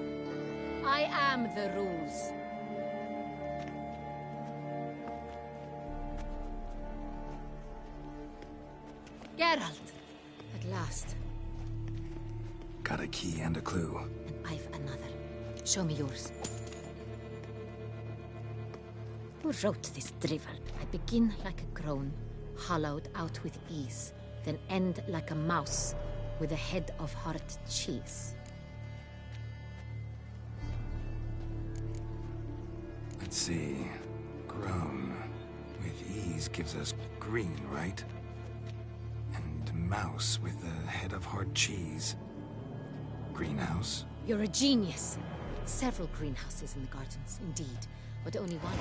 I am the rules. Geralt! At last. Got a key and a clue. And I've another. Show me yours. Who wrote this drivel? I begin like a crone, hollowed out with ease, then end like a mouse, with a head of hard cheese. Let's see. Grown. With ease gives us green, right? And mouse with a head of hard cheese. Greenhouse? You're a genius. Several greenhouses in the gardens, indeed. But only one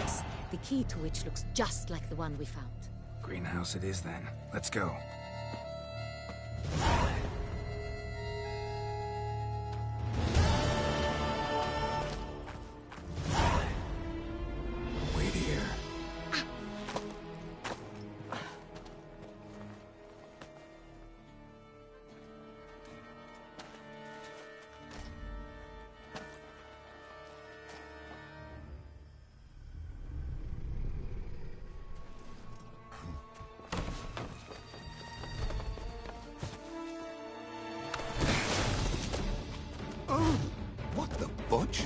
works, the key to which looks just like the one we found. Greenhouse it is then. Let's go. Wait here. What the butch?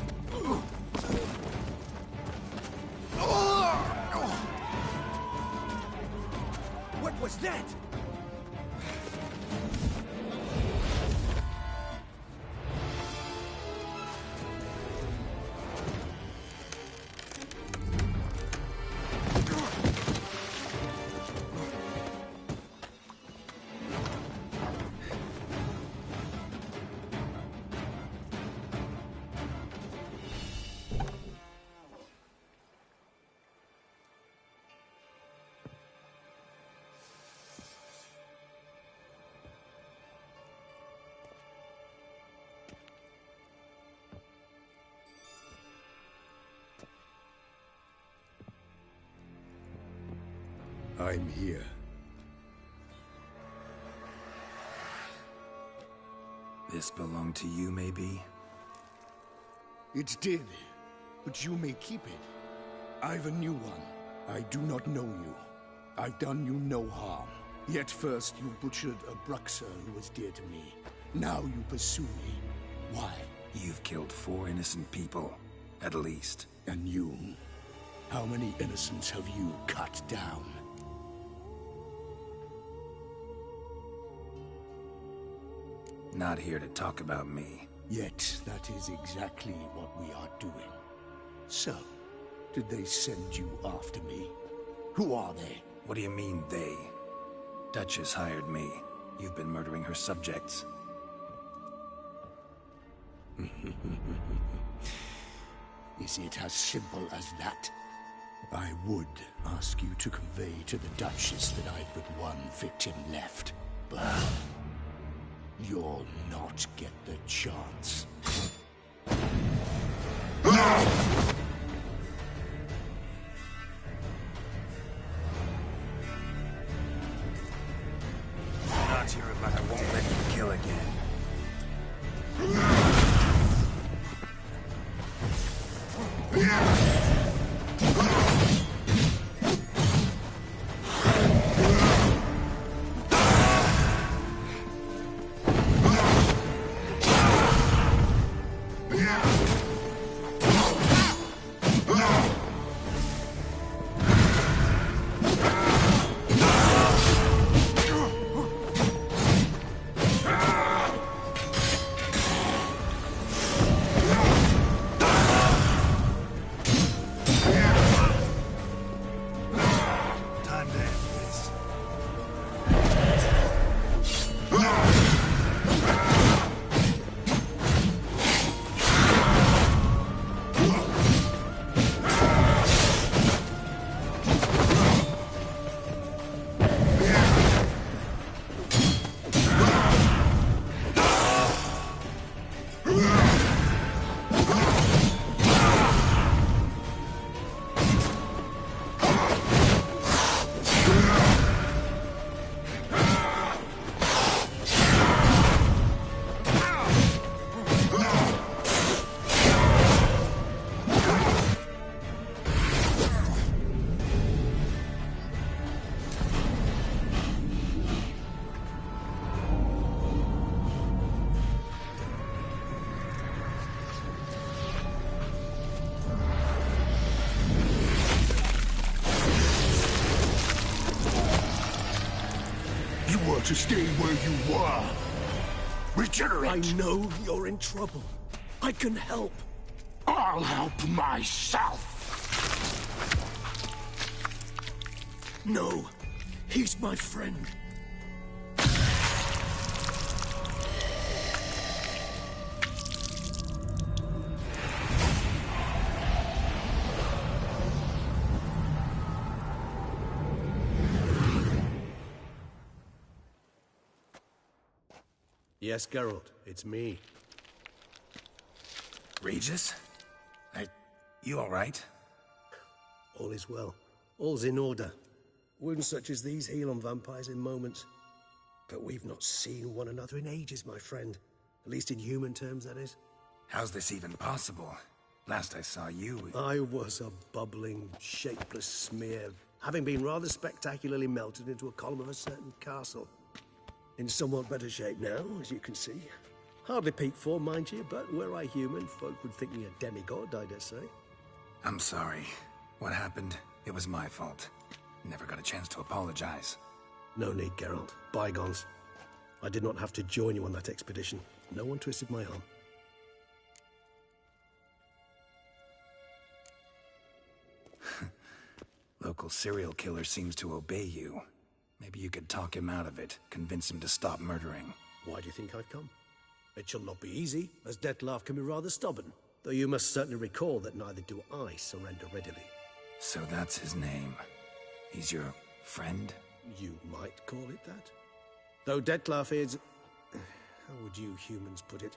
What was that? I'm here. This belonged to you, maybe? It did, but you may keep it. I've a new one. I do not know you. I've done you no harm. Yet first you butchered a Bruxer who was dear to me. Now you pursue me. Why? You've killed 4 innocent people, at least. And you? How many innocents have you cut down? Not here to talk about me. Yet that is exactly what we are doing. So, did they send you after me? Who are they? What do you mean, they? Duchess hired me. You've been murdering her subjects. Is it as simple as that? I would ask you to convey to the Duchess that I've but one victim left, but you'll not get the chance. Not here, but I won't let you kill again. To stay where you were. Regenerate! I know you're in trouble. I can help. I'll help myself. No, he's my friend. Yes, Geralt, it's me. Regis? You all right? All is well. All's in order. Wounds such as these heal on vampires in moments. But we've not seen one another in ages, my friend. At least in human terms, that is. How's this even possible? Last I saw you... I was a bubbling, shapeless smear, having been rather spectacularly melted into a column of a certain castle. In somewhat better shape now, as you can see. Hardly peak form, mind you, but were I human, folk would think me a demigod, I dare say. I'm sorry. What happened? It was my fault. Never got a chance to apologize. No need, Geralt. Bygones. I did not have to join you on that expedition. No one twisted my arm. Local serial killer seems to obey you. Maybe you could talk him out of it, convince him to stop murdering. Why do you think I've come? It shall not be easy, as Dettlaff can be rather stubborn. Though you must certainly recall that neither do I surrender readily. So that's his name. He's your friend? You might call it that. Though Dettlaff is... how would you humans put it?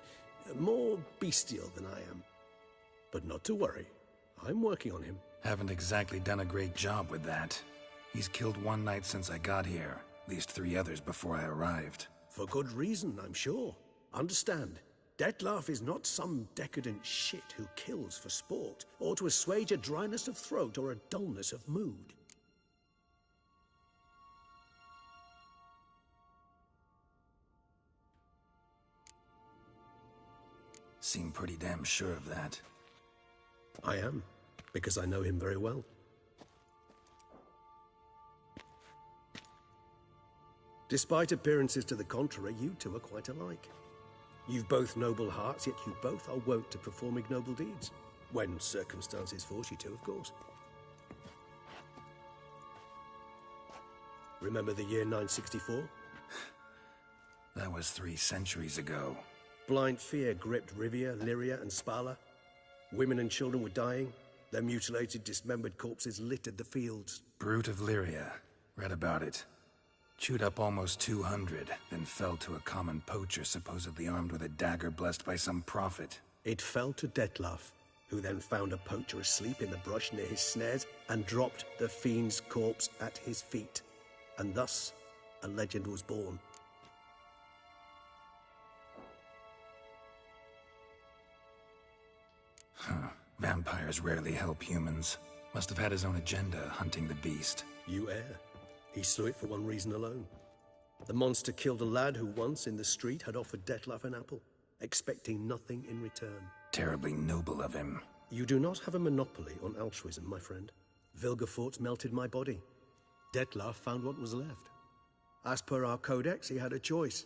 More bestial than I am. But not to worry. I'm working on him. Haven't exactly done a great job with that. He's killed one knight since I got here. At least 3 others before I arrived. For good reason, I'm sure. Understand, Dettlaff is not some decadent shit who kills for sport, or to assuage a dryness of throat or a dullness of mood. Seem pretty damn sure of that. I am, because I know him very well. Despite appearances to the contrary, you two are quite alike. You've both noble hearts, yet you both are wont to perform ignoble deeds. When circumstances force you to, of course. Remember the year 964? That was 3 centuries ago. Blind fear gripped Rivia, Lyria, and Spala. Women and children were dying. Their mutilated, dismembered corpses littered the fields. Brute of Lyria. Read about it. Chewed up almost 200, then fell to a common poacher supposedly armed with a dagger blessed by some prophet. It fell to Detlaf, who then found a poacher asleep in the brush near his snares and dropped the fiend's corpse at his feet. And thus, a legend was born. Vampires rarely help humans. Must have had his own agenda, hunting the beast. You err. He slew it for one reason alone. The monster killed a lad who once, in the street, had offered Detlaf an apple, expecting nothing in return. Terribly noble of him. You do not have a monopoly on altruism, my friend. Vilgefortz melted my body. Detlaf found what was left. As per our codex, he had a choice.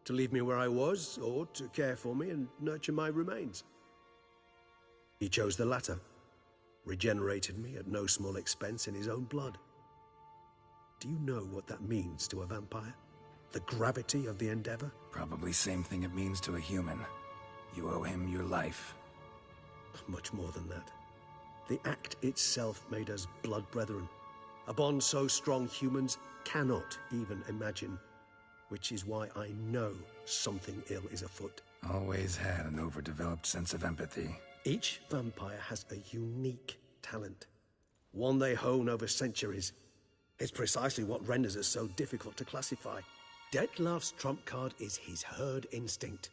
To leave me where I was, or to care for me and nurture my remains. He chose the latter. Regenerated me at no small expense in his own blood. Do you know what that means to a vampire? The gravity of the endeavor? Probably same thing it means to a human. You owe him your life. Much more than that. The act itself made us blood brethren. A bond so strong humans cannot even imagine. Which is why I know something ill is afoot. Always had an overdeveloped sense of empathy. Each vampire has a unique talent. One they hone over centuries. It's precisely what renders us so difficult to classify. Detlaf's trump card is his herd instinct.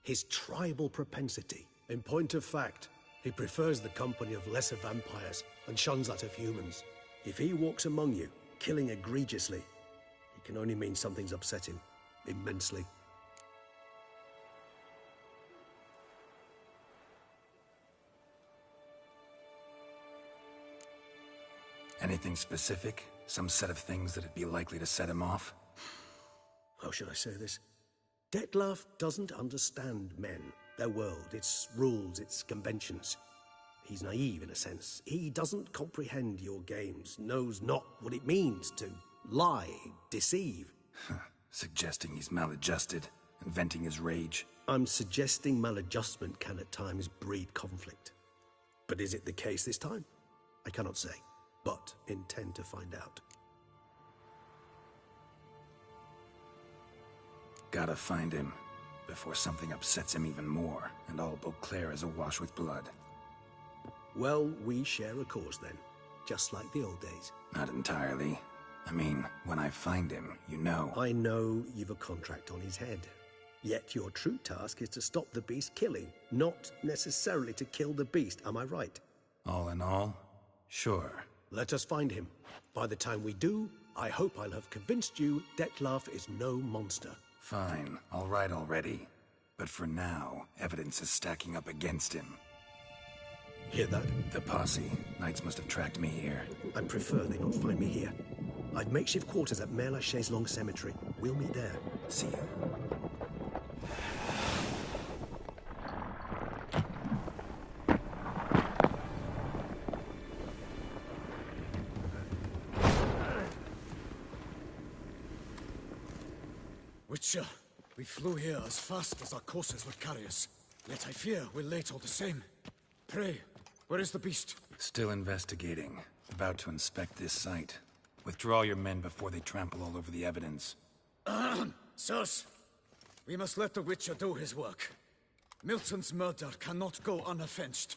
His tribal propensity. In point of fact, he prefers the company of lesser vampires and shuns that of humans. If he walks among you, killing egregiously, it can only mean something's upset him immensely. Anything specific? Some set of things that'd be likely to set him off? How should I say this? Detlaf doesn't understand men, their world, its rules, its conventions. He's naive in a sense. He doesn't comprehend your games, knows not what it means to lie, deceive. Suggesting he's maladjusted and venting his rage. I'm suggesting maladjustment can at times breed conflict. But is it the case this time? I cannot say, but intend to find out. Gotta find him before something upsets him even more, and all Beauclair is awash with blood. Well, we share a cause then, just like the old days. Not entirely. I mean, when I find him, you know. I know you've a contract on his head. Yet your true task is to stop the beast killing, not necessarily to kill the beast, am I right? All in all, sure. Let us find him. By the time we do, I hope I'll have convinced you Detlaf is no monster. Fine, all right already. But for now, evidence is stacking up against him. Hear that? The posse. Knights must have tracked me here. I prefer they not find me here. I've makeshift quarters at Mère Lachaise Long Cemetery. We'll meet there. See you. Witcher, we flew here as fast as our courses would carry us. Yet I fear we're late all the same. Pray, where is the beast? Still investigating. About to inspect this site. Withdraw your men before they trample all over the evidence. Sirs, we must let the Witcher do his work. Milton's murder cannot go unavenged.